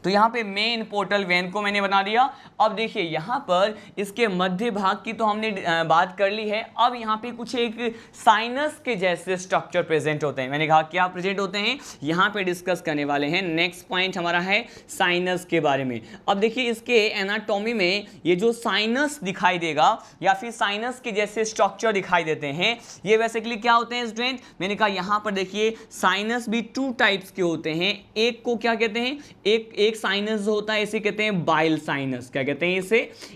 तो यहाँ पे मेन पोर्टल वेन को मैंने बना दिया। अब देखिए यहाँ पर इसके मध्य भाग की तो हमने बात कर ली है। अब यहाँ पे कुछ एक साइनस के जैसे स्ट्रक्चर प्रेजेंट होते हैं। मैंने कहा क्या प्रेजेंट होते हैं, यहाँ पे डिस्कस करने वाले हैं। नेक्स्ट पॉइंट हमारा है साइनस के बारे में। अब देखिए इसके एनाटॉमी में ये जो साइनस दिखाई देगा या फिर साइनस के जैसे स्ट्रक्चर दिखाई देते हैं, ये बेसिकली क्या होते हैं स्टूडेंट, मैंने कहा यहाँ पर देखिए साइनस भी 2 टाइप्स के होते हैं। एक को क्या कहते हैं, एक साइनस जो होता है इसे कहते हैं बाइल साइनस। क्या कहते हैं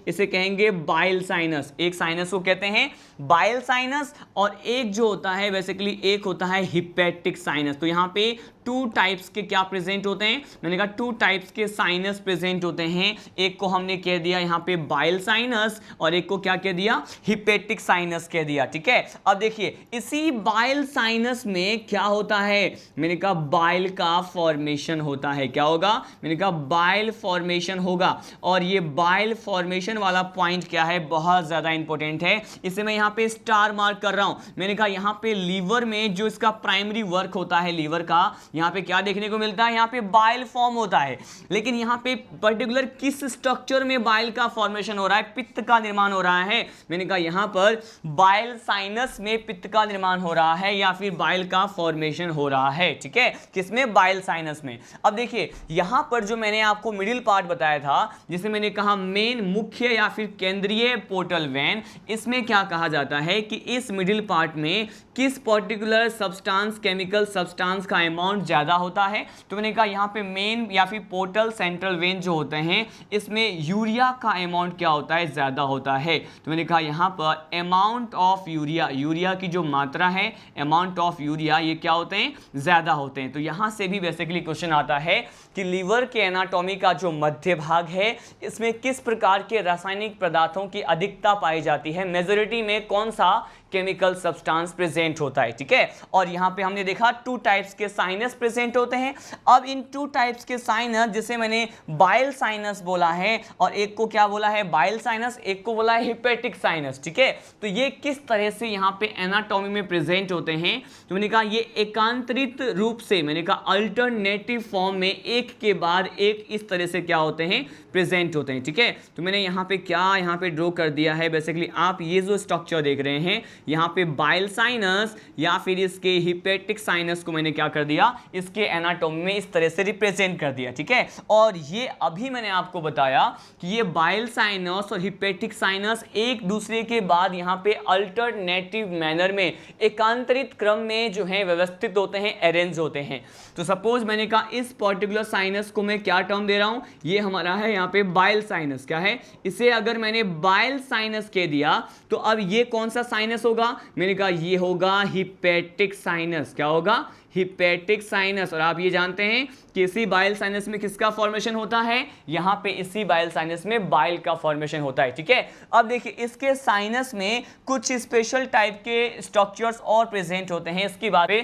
इसे कहेंगे बाइल साइनस। एक साइनस को कहते हैं बाइल साइनस, और एक जो होता है बेसिकली एक होता है हिपैटिक साइनस। तो यहाँ पे 2 टाइप्स के क्या प्रेजेंट होते हैं, मैंने कहा 2 टाइप्स के साइनस प्रेजेंट होते हैं। एक को हमने कह दिया यहाँ पे बाइल साइनस, और एक को क्या कह दिया, हिपैटिक साइनस कह दिया, ठीक है। अब देखिए इसी बाइल साइनस में क्या होता है, मैंने कहा बाइल का फॉर्मेशन होता है। क्या होगा, मैंने कहा बाइल फॉर्मेशन होगा। और ये बाइल फॉर्मेशन वाला पॉइंट क्या है, बहुत ज्यादा इंपॉर्टेंट है। इसे मैं यहाँ पे स्टार मार्क कर रहा हूं। मैंने कहा यहाँ पे लीवर में जो इसका प्राइमरी वर्क होता है लीवर का, यहाँ पे क्या देखने को मिलता है, यहाँ पे बाइल फॉर्म होता है। लेकिन यहाँ पे पर्टिकुलर किस स्ट्रक्चर में बाइल का फॉर्मेशन हो रहा है, पित्त का निर्माण हो रहा है। मैंने कहा यहाँ पर बाइल साइनस में पित्त का निर्माण हो रहा है या फिर बाइल का फॉर्मेशन हो रहा है, ठीक है। किसमें, बाइल साइनस में। अब देखिए यहाँ पर जो मैंने आपको मिडिल पार्ट बताया था, जिसे मैंने कहा मेन, मुख्य या फिर केंद्रीय पोर्टल वेन, इसमें क्या कहा जाता है कि इस मिडिल पार्ट में किस पर्टिकुलर सब्सटेंस, केमिकल सब्सटेंस का अमाउंट ज्यादा होता है। तो मैंने कहा यहाँ पे मेन या फिर पोर्टल सेंट्रल वेन जो होते हैं इसमें यूरिया का अमाउंट क्या होता है, ज्यादा होता है। तो मैंने कहा यहाँ पर अमाउंट ऑफ यूरिया, यूरिया की जो मात्रा है, अमाउंट ऑफ यूरिया, ये क्या होते हैं, ज्यादा होते हैं। तो यहाँ से भी बेसिकली क्वेश्चन आता है कि लीवर के एनाटॉमी का जो मध्य भाग है इसमें किस प्रकार के रासायनिक पदार्थों की अधिकता पाई जाती है, मेजॉरिटी में कौन सा केमिकल सब्सटेंस प्रेजेंट होता है, ठीक है। और यहाँ पे हमने देखा 2 टाइप्स के साइनस प्रेजेंट होते हैं। अब इन 2 टाइप्स के साइनस, जिसे मैंने बाइल साइनस बोला है और एक को क्या बोला है, बाइल साइनस, एक को बोला है हिपैटिक साइनस, ठीक है। तो ये किस तरह से यहाँ पे एनाटॉमी में प्रेजेंट होते हैं, तो मैंने कहा ये एकांतरित रूप से, मैंने कहा अल्टरनेटिव फॉर्म में एक के बाद एक इस तरह से क्या होते हैं, प्रेजेंट होते हैं, ठीक है। तो मैंने यहाँ पे क्या यहाँ पे ड्रॉ कर दिया है, बेसिकली आप ये जो स्ट्रक्चर देख रहे हैं यहाँ पे बाइल साइनस या फिर इसके हिपेटिक साइनस को मैंने क्या कर दिया, इसके एनाटॉमी में इस तरह से रिप्रेजेंट कर दिया, ठीक है। और ये अभी मैंने आपको बताया कि ये बाइल साइनस और हिपेटिक साइनस एक दूसरे के बाद यहाँ पे अल्टरनेटिव मैनर में एकांतरित क्रम में जो है व्यवस्थित होते हैं, अरेंज होते हैं। तो सपोज मैंने कहा इस पर्टिकुलर साइनस को मैं क्या टर्म दे रहा हूं, ये हमारा है यहाँ पे बाइल साइनस। क्या है, इसे अगर मैंने बाइल साइनस कह दिया तो अब ये कौन सा साइनस होगा, मैंने कहा ये होगा हिपेटिक साइनस। क्या होगा, हिपेटिक साइनस। और आप ये जानते हैं कि इसी बाइल साइनस में किसका फॉर्मेशन होता है, यहाँ पे इसी बाइल साइनस में बाइल का फॉर्मेशन होता है, ठीक है। अब देखिए इसके साइनस में कुछ स्पेशल टाइप के स्ट्रक्चर्स और प्रेजेंट होते हैं। इसकी बात पे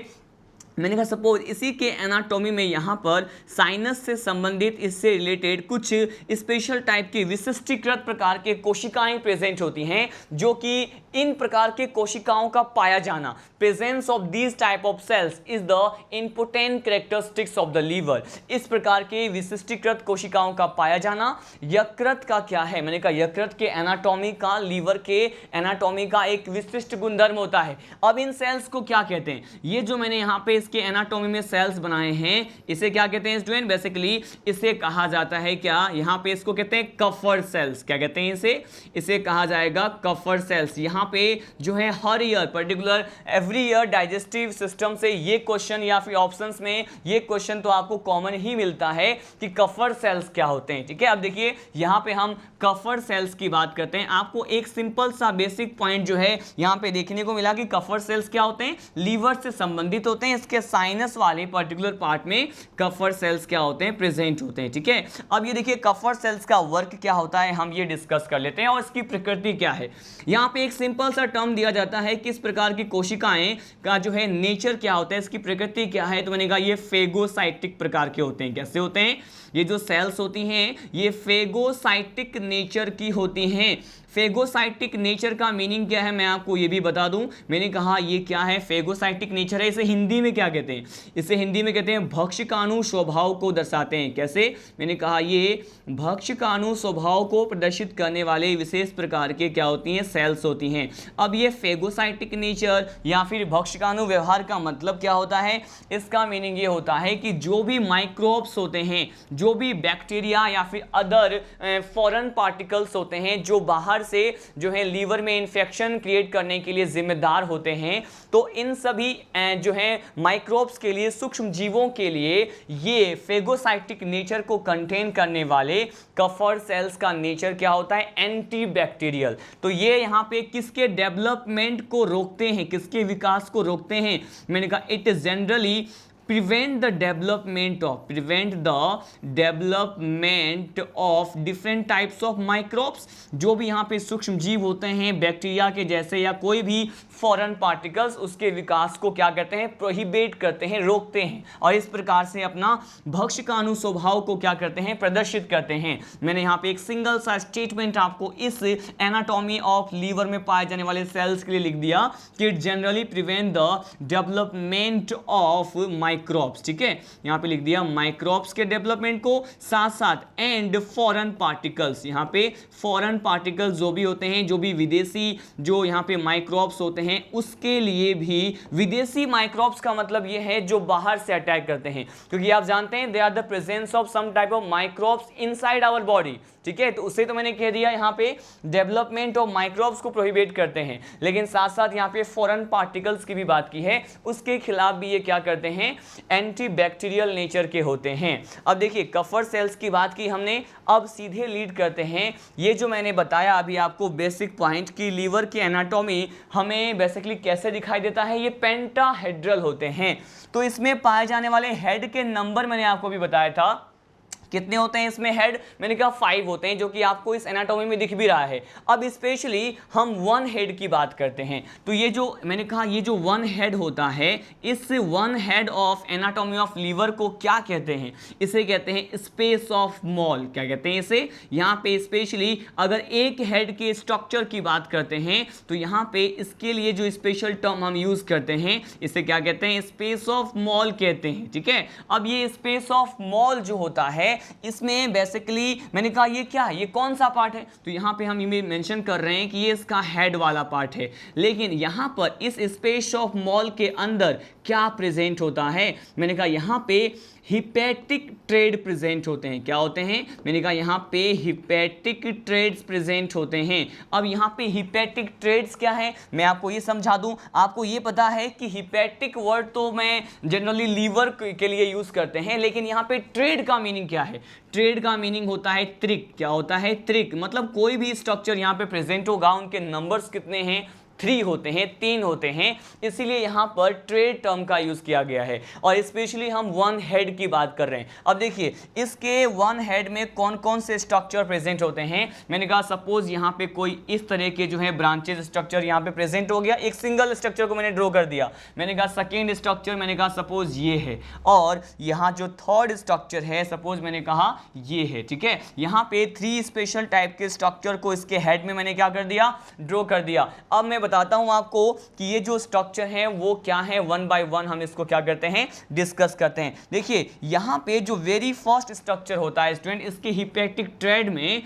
मैंने कहा सपोज इसी के एनाटॉमी में यहाँ पर साइनस से संबंधित, इससे रिलेटेड कुछ स्पेशल टाइप की विशिष्टीकृत प्रकार के कोशिकाएं प्रेजेंट होती हैं, जो कि इन प्रकार के कोशिकाओं का पाया जाना, presence of these type of cells is the important characteristics of the liver. इस प्रकार के विशिष्टीकृत कोशिकाओं का पाया जाना। यकृत का क्या है, मैंने कहा यकृत के एनाटॉमी का, लीवर के एनाटॉमी का एक विशिष्ट गुणधर्म होता है। अब इन सेल्स को क्या कहते हैं, ये जो मैंने यहाँ पे इसके एनाटॉमी में सेल्स बनाए हैं, इसे क्या कहते हैं स्टूडेंट, बेसिकली इसे कहा जाता है क्या, यहाँ पे इसको कहते हैं कफर सेल्स। क्या कहते हैं इसे कहा जाएगा कफर सेल्स। यहाँ पे जो है हर year, particular every year digestive system से ये क्वेश्चन या फिर ऑप्शंस में ये क्वेश्चन तो आपको कॉमन ही मिलता है कि कफर सेल्स क्या होते हैं, ठीक है। अब देखिए यहाँ पे हम कफर सेल्स की बात करते हैं। आपको एक सिंपल सा बेसिक पॉइंट जो है यहाँ पे देखने को मिला कि कफर सेल्स क्या होते हैं, लीवर से संबंधित होते हैं। इसके साइनस वाले पर्टिकुलर पार्ट में कफर सेल्स क्या होते हैं, प्रेजेंट होते हैं, ठीक है। अब ये देखिए कफर सेल्स का वर्क क्या होता है, हम ये डिस्कस कर लेते हैं और इसकी प्रकृति क्या है। यहाँ पे एक सिंपल सा टर्म दिया जाता है किस प्रकार की कोशिकाएं का जो है नेचर क्या होता है, इसकी प्रकृति क्या है। तो मैंने कहा ये फेगोसाइटिक प्रकार के होते हैं। कैसे होते हैं, ये जो सेल्स होती हैं ये फेगोसाइटिक नेचर की होती हैं। फेगोसाइटिक नेचर का मीनिंग क्या है मैं आपको ये भी बता दूं। मैंने कहा ये क्या है, फेगोसाइटिक नेचर है। इसे हिंदी में क्या कहते हैं, इसे हिंदी में कहते हैं भक्षकाणु स्वभाव को दर्शाते हैं। कैसे, मैंने कहा ये भक्षकाणु स्वभाव को प्रदर्शित करने वाले विशेष प्रकार के क्या होती हैं, सेल्स होती हैं। अब ये फेगोसाइटिक नेचर या फिर भक्षकाणु व्यवहार का मतलब क्या होता है, इसका मीनिंग ये होता है कि जो भी माइक्रोब्स होते हैं, जो भी बैक्टीरिया या फिर अदर फॉरेन पार्टिकल्स होते हैं जो बाहर से जो है लीवर में इंफेक्शन क्रिएट करने के लिए जिम्मेदार होते हैं, तो इन सभी जो है माइक्रोब्स के लिए, सूक्ष्म जीवों के लिए ये फेगोसाइटिक नेचर को कंटेन करने वाले कफर सेल्स का नेचर क्या होता है, एंटी बैक्टीरियल। तो ये यहाँ पे किसके डेवलपमेंट को रोकते हैं, किसके विकास को रोकते हैं, मैंने कहा it is generally prevent the development of different types of microbes। जो भी यहाँ पे सूक्ष्म जीव होते हैं बैक्टीरिया के जैसे या कोई भी फॉरेन पार्टिकल्स, उसके विकास को क्या करते हैं, प्रोहिबिट करते हैं, रोकते हैं, और इस प्रकार से अपना भक्षकाणु स्वभाव को क्या करते हैं, प्रदर्शित करते हैं। मैंने यहाँ पे एक सिंगल सा स्टेटमेंट आपको इस एनाटॉमी ऑफ लीवर में पाए जाने वाले सेल्स के लिए लिख दिया कि it generally prevent the development of microbes, ठीक है। यहाँ पे लिख दिया माइक्रोब्स के डेवलपमेंट को, साथ साथ एंड फॉरेन पार्टिकल्स। यहाँ पे फॉरेन पार्टिकल्स जो भी होते हैं, जो भी विदेशी जो यहाँ पे माइक्रोब्स होते हैं, उसके लिए भी, विदेशी माइक्रोब्स का मतलब ये है जो बाहर से अटैक करते हैं, क्योंकि आप जानते हैं they are the presence of some type of microbes inside our body, ठीक है। तो उससे तो मैंने कह दिया यहाँ पे डेवलपमेंट ऑफ माइक्रोब्स को प्रोहिबिट करते हैं, लेकिन साथ साथ यहाँ पे फॉरेन पार्टिकल्स की भी बात की है, उसके खिलाफ भी ये क्या करते हैं, एंटी बैक्टीरियल नेचर के होते हैं। अब देखिए कफर सेल्स की बात की हमने, अब सीधे लीड करते हैं ये जो मैंने बताया अभी आपको बेसिक पॉइंट कि लीवर की एनाटॉमी हमें बेसिकली कैसे दिखाई देता है, ये पेंटाहेड्रल होते हैं। तो इसमें पाए जाने वाले हेड के नंबर मैंने आपको भी बताया था, कितने होते हैं इसमें हेड, मैंने कहा 5 होते हैं, जो कि आपको इस एनाटॉमी में दिख भी रहा है। अब स्पेशली हम 1 हेड की बात करते हैं, तो ये जो मैंने कहा ये जो 1 हेड होता है, इस 1 head of anatomy of liver को क्या कहते हैं, इसे कहते हैं स्पेस ऑफ मॉल। क्या कहते हैं इसे, यहाँ पे स्पेशली अगर एक हेड के स्ट्रक्चर की बात करते हैं तो यहाँ पे इसके लिए जो स्पेशल टर्म हम यूज करते हैं इसे क्या कहते हैं, स्पेस ऑफ मॉल कहते हैं, ठीक है। अब ये स्पेस ऑफ मॉल जो होता है इसमें बेसिकली मैंने कहा ये क्या है, ये कौन सा पार्ट है, तो यहाँ पे हम ये मेंशन कर रहे हैं कि ये इसका हेड वाला पार्ट है। लेकिन यहाँ पर इस स्पेस ऑफ मॉल के अंदर क्या प्रेजेंट होता है, मैंने कहा यहाँ पे हिपैटिक ट्रेड प्रेजेंट होते हैं। क्या होते हैं, मैंने कहा यहाँ पे हिपैटिक ट्रेड्स प्रेजेंट होते हैं। अब यहाँ पे हिपैटिक ट्रेड्स क्या है, मैं आपको ये समझा दूं। आपको ये पता है कि हिपैटिक वर्ड तो मैं जनरली लीवर के लिए यूज करते हैं, लेकिन यहाँ पे ट्रेड का मीनिंग क्या है, ट्रेड का मीनिंग होता है त्रिक। क्या होता है, त्रिक। मतलब कोई भी स्ट्रक्चर यहाँ पे प्रेजेंट होगा, उनके नंबर्स कितने हैं, 3 होते हैं, 3 होते हैं, इसीलिए यहाँ पर ट्रेड टर्म का यूज किया गया है। और स्पेशली हम वन हेड की बात कर रहे हैं। अब देखिए इसके वन हेड में कौन कौन से स्ट्रक्चर प्रेजेंट होते हैं। मैंने कहा सपोज यहाँ पे कोई इस तरह के जो है ब्रांचेस स्ट्रक्चर यहाँ पे प्रेजेंट हो गया, एक सिंगल स्ट्रक्चर को मैंने ड्रॉ कर दिया। मैंने कहा सेकेंड स्ट्रक्चर, मैंने कहा सपोज ये है, और यहाँ जो थर्ड स्ट्रक्चर है सपोज मैंने कहा ये है। ठीक है, यहाँ पे 3 स्पेशल टाइप के स्ट्रक्चर को इसके हेड में मैंने क्या कर दिया, ड्रॉ कर दिया। अब मैं बताता हूं आपको कि ये जो स्ट्रक्चर है वो क्या है, वन बाय वन हम इसको क्या करते हैं, डिस्कस करते हैं। देखिए यहां पे जो वेरी फर्स्ट स्ट्रक्चर होता है स्टूडेंट, इसके हिपैटिक ट्रेड में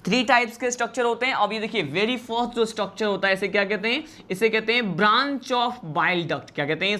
3 टाइप्स के स्ट्रक्चर होते हैं। अब ये देखिए वेरी फर्स्ट जो स्ट्रक्चर होता है इसे क्या कहते हैं, इसे कहते हैं ब्रांच ऑफ बाइल डक्ट। क्या कहते हैं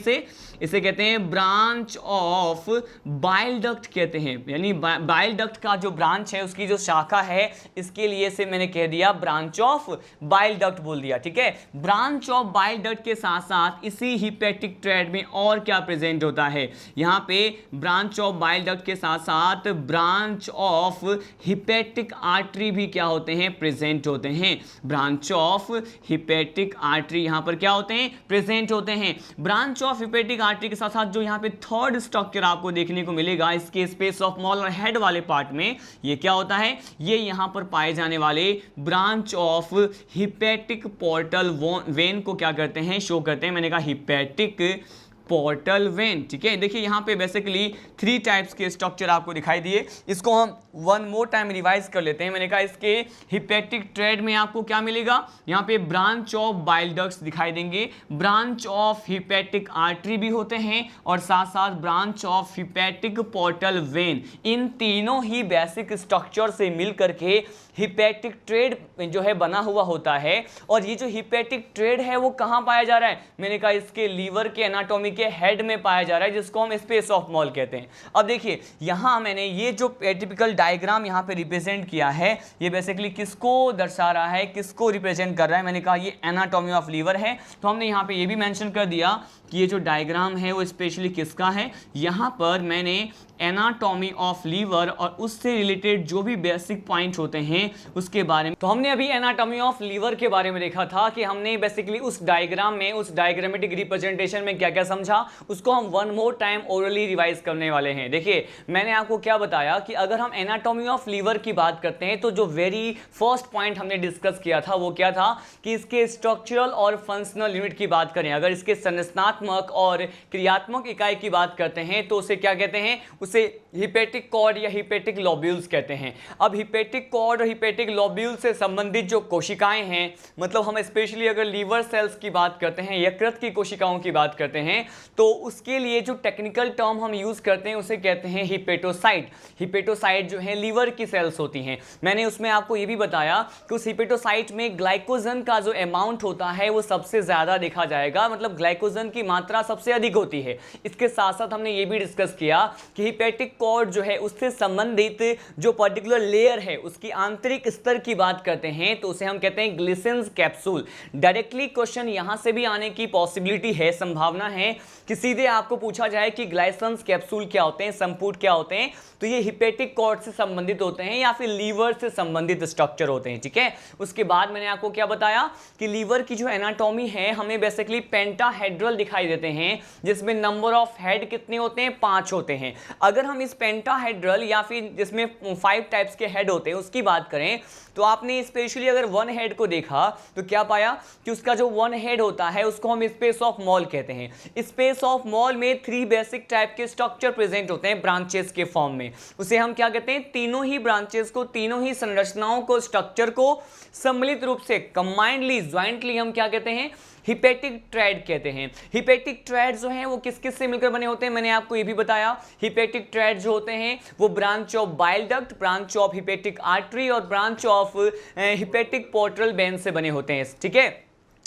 इसे कहते हैं ब्रांच ऑफ बाइल डक्ट कहते हैं। यानी बाइल डक्ट का जो ब्रांच है, उसकी जो शाखा है, इसके लिए से मैंने कह दिया ब्रांच ऑफ बाइल डक्ट बोल दिया। ठीक है, ब्रांच ऑफ बाइल डक्ट के साथ साथ इसी हिपैटिक ट्रेड में और क्या प्रेजेंट होता है, यहाँ पे ब्रांच ऑफ बाइल डक्ट के साथ साथ ब्रांच ऑफ हिपैटिक आर्टरी भी क्या होते हैं, प्रेजेंट होते हैं। ब्रांच ऑफ हिपैटिक आर्टरी यहाँ पर क्या होते हैं, प्रेजेंट होते हैं। ब्रांच ऑफ हिपैटिक आर्टरी के साथ साथ जो यहाँ पे थर्ड स्ट्रक्चर आपको देखने को मिलेगा इसके स्पेस ऑफ मॉल और हेड वाले पार्ट में, ये क्या होता है, ये यहाँ पर पाए जाने वाले branch of hepatic portal when को क्या करते हैं, शो करते हैं। मैंने कहा हिपैटिक पोर्टल वेन। ठीक है, देखिए यहाँ पे बेसिकली 3 टाइप्स के स्ट्रक्चर आपको दिखाई दिए। इसको हम वन मोर टाइम रिवाइज कर लेते हैं। मैंने कहा इसके हिपैटिक ट्रेड में आपको क्या मिलेगा, यहाँ पे ब्रांच ऑफ बाइल डक्ट्स दिखाई देंगे, ब्रांच ऑफ हिपैटिक आर्टरी भी होते हैं, और साथ साथ branch of hepatic portal vein. इन तीनों ही बेसिक स्ट्रक्चर से मिल करके हिपैटिक ट्रेड जो है बना हुआ होता है। और ये जो हिपैटिक ट्रेड है वो कहाँ पाया जा रहा है, मैंने कहा इसके लीवर के एनाटॉमी के हेड में पाया जा रहा है, जिसको हम स्पेस ऑफ मॉल कहते हैं। अब देखिए यहाँ मैंने ये जो टिपिकल डायग्राम यहाँ पे रिप्रेजेंट किया है, ये बेसिकली किसको दर्शा रहा है, किसको रिप्रेजेंट कर रहा है। मैंने कहा ये एनाटॉमी ऑफ लीवर है, तो हमने यहाँ पे ये भी मेंशन कर दिया कि ये जो डायग्राम है वो स्पेशली किसका है। यहाँ पर मैंने एनाटॉमी ऑफ लीवर और उससे रिलेटेड जो भी बेसिक पॉइंट होते हैं उसके बारे में, तो हमने अभी एनाटॉमी ऑफ लीवर के बारे में देखा था कि हमने बेसिकली उस डायग्राम में, उस डायग्रामेटिक रिप्रेजेंटेशन में क्या क्या समझा, उसको हम one more time orally revise करने वाले हैं। देखिए मैंने आपको क्या बताया कि अगर हम एनाटॉमी ऑफ लीवर की बात करते हैं तो जो वेरी फर्स्ट पॉइंट हमने डिस्कस किया था वो क्या था कि इसके स्ट्रक्चरल और फंक्शनल यूनिट की बात करें, अगर इसके संरचनात्मक और क्रियात्मक इकाई की बात करते हैं तो उसे क्या कहते हैं, उसे हिपैटिक कॉर्ड या हिपैटिक लोब्यूल्स कहते हैं। अब हिपैटिक कॉर्ड और हिपैटिक लोब्यूल से संबंधित जो कोशिकाएं हैं, मतलब हम स्पेशली अगर लीवर सेल्स की बात करते हैं, यकृत की कोशिकाओं की बात करते हैं, तो उसके लिए जो टेक्निकल टर्म हम यूज करते हैं उसे कहते हैं हिपेटोसाइट। हिपेटोसाइट जो है लीवर की सेल्स होती हैं। मैंने उसमें आपको ये भी बताया कि उस हिपेटोसाइट में ग्लाइकोजन का जो अमाउंट होता है वो सबसे ज्यादा देखा जाएगा, मतलब ग्लाइकोजन की मात्रा सबसे अधिक होती है। इसके साथ साथ हमने ये भी डिस्कस किया कि हिपैटिक कॉर्ड जो है उससे संबंधित जो पर्टिकुलर लेयर है उसकी आंतरिक स्तर की बात करते हैं तो उसे हम कहते हैं ग्लिसन्स कैप्सूल। डायरेक्टली क्वेश्चन यहां से भी आने की पॉसिबिलिटी है, संभावना है कि सीधे आपको पूछा जाए कि ग्लाइसन्स कैप्सूल क्या होते हैं, संपुट क्या होते हैं, तो ये हिपैटिक कॉर्ड से संबंधित होते हैं या फिर लीवर से संबंधित स्ट्रक्चर होते हैं। ठीक है, उसके बाद मैंने आपको क्या बताया कि लीवर की जो एनाटॉमी है हमें बेसिकली पेंटाहेड्रल दिखाई देते हैं, जिसमें नंबर ऑफ हेड कितने होते हैं, 5 होते हैं। अगर हम इस पेंटाहेड्रल या फिर जिसमें 5 टाइप्स के हेड होते हैं उसकी बात करें तो आपने स्पेशली अगर वन हेड को देखा तो क्या पाया कि उसका जो वन हेड होता है उसको हम स्पेस ऑफ मॉल कहते हैं। स्पेस ऑफ मॉल में 3 बेसिक टाइप के स्ट्रक्चर प्रेजेंट होते हैं ब्रांचेस के फॉर्म में। उसे हम क्या कहते हैं, तीनों ही ब्रांचेस को, तीनों ही संरचनाओं को, स्ट्रक्चर को सम्मिलित रूप से कंबाइंडली, ज्वाइंटली हम क्या कहते हैं, हिपेटिक ट्रैड कहते हैं। हिपेटिक ट्रैड जो हैं वो किस किस से मिलकर बने होते हैं, मैंने आपको ये भी बताया। हिपेटिक ट्रैड जो होते हैं वो branch of bile duct, branch of hepatic artery और branch of hepatic portal vein से बने होते हैं। ठीक है,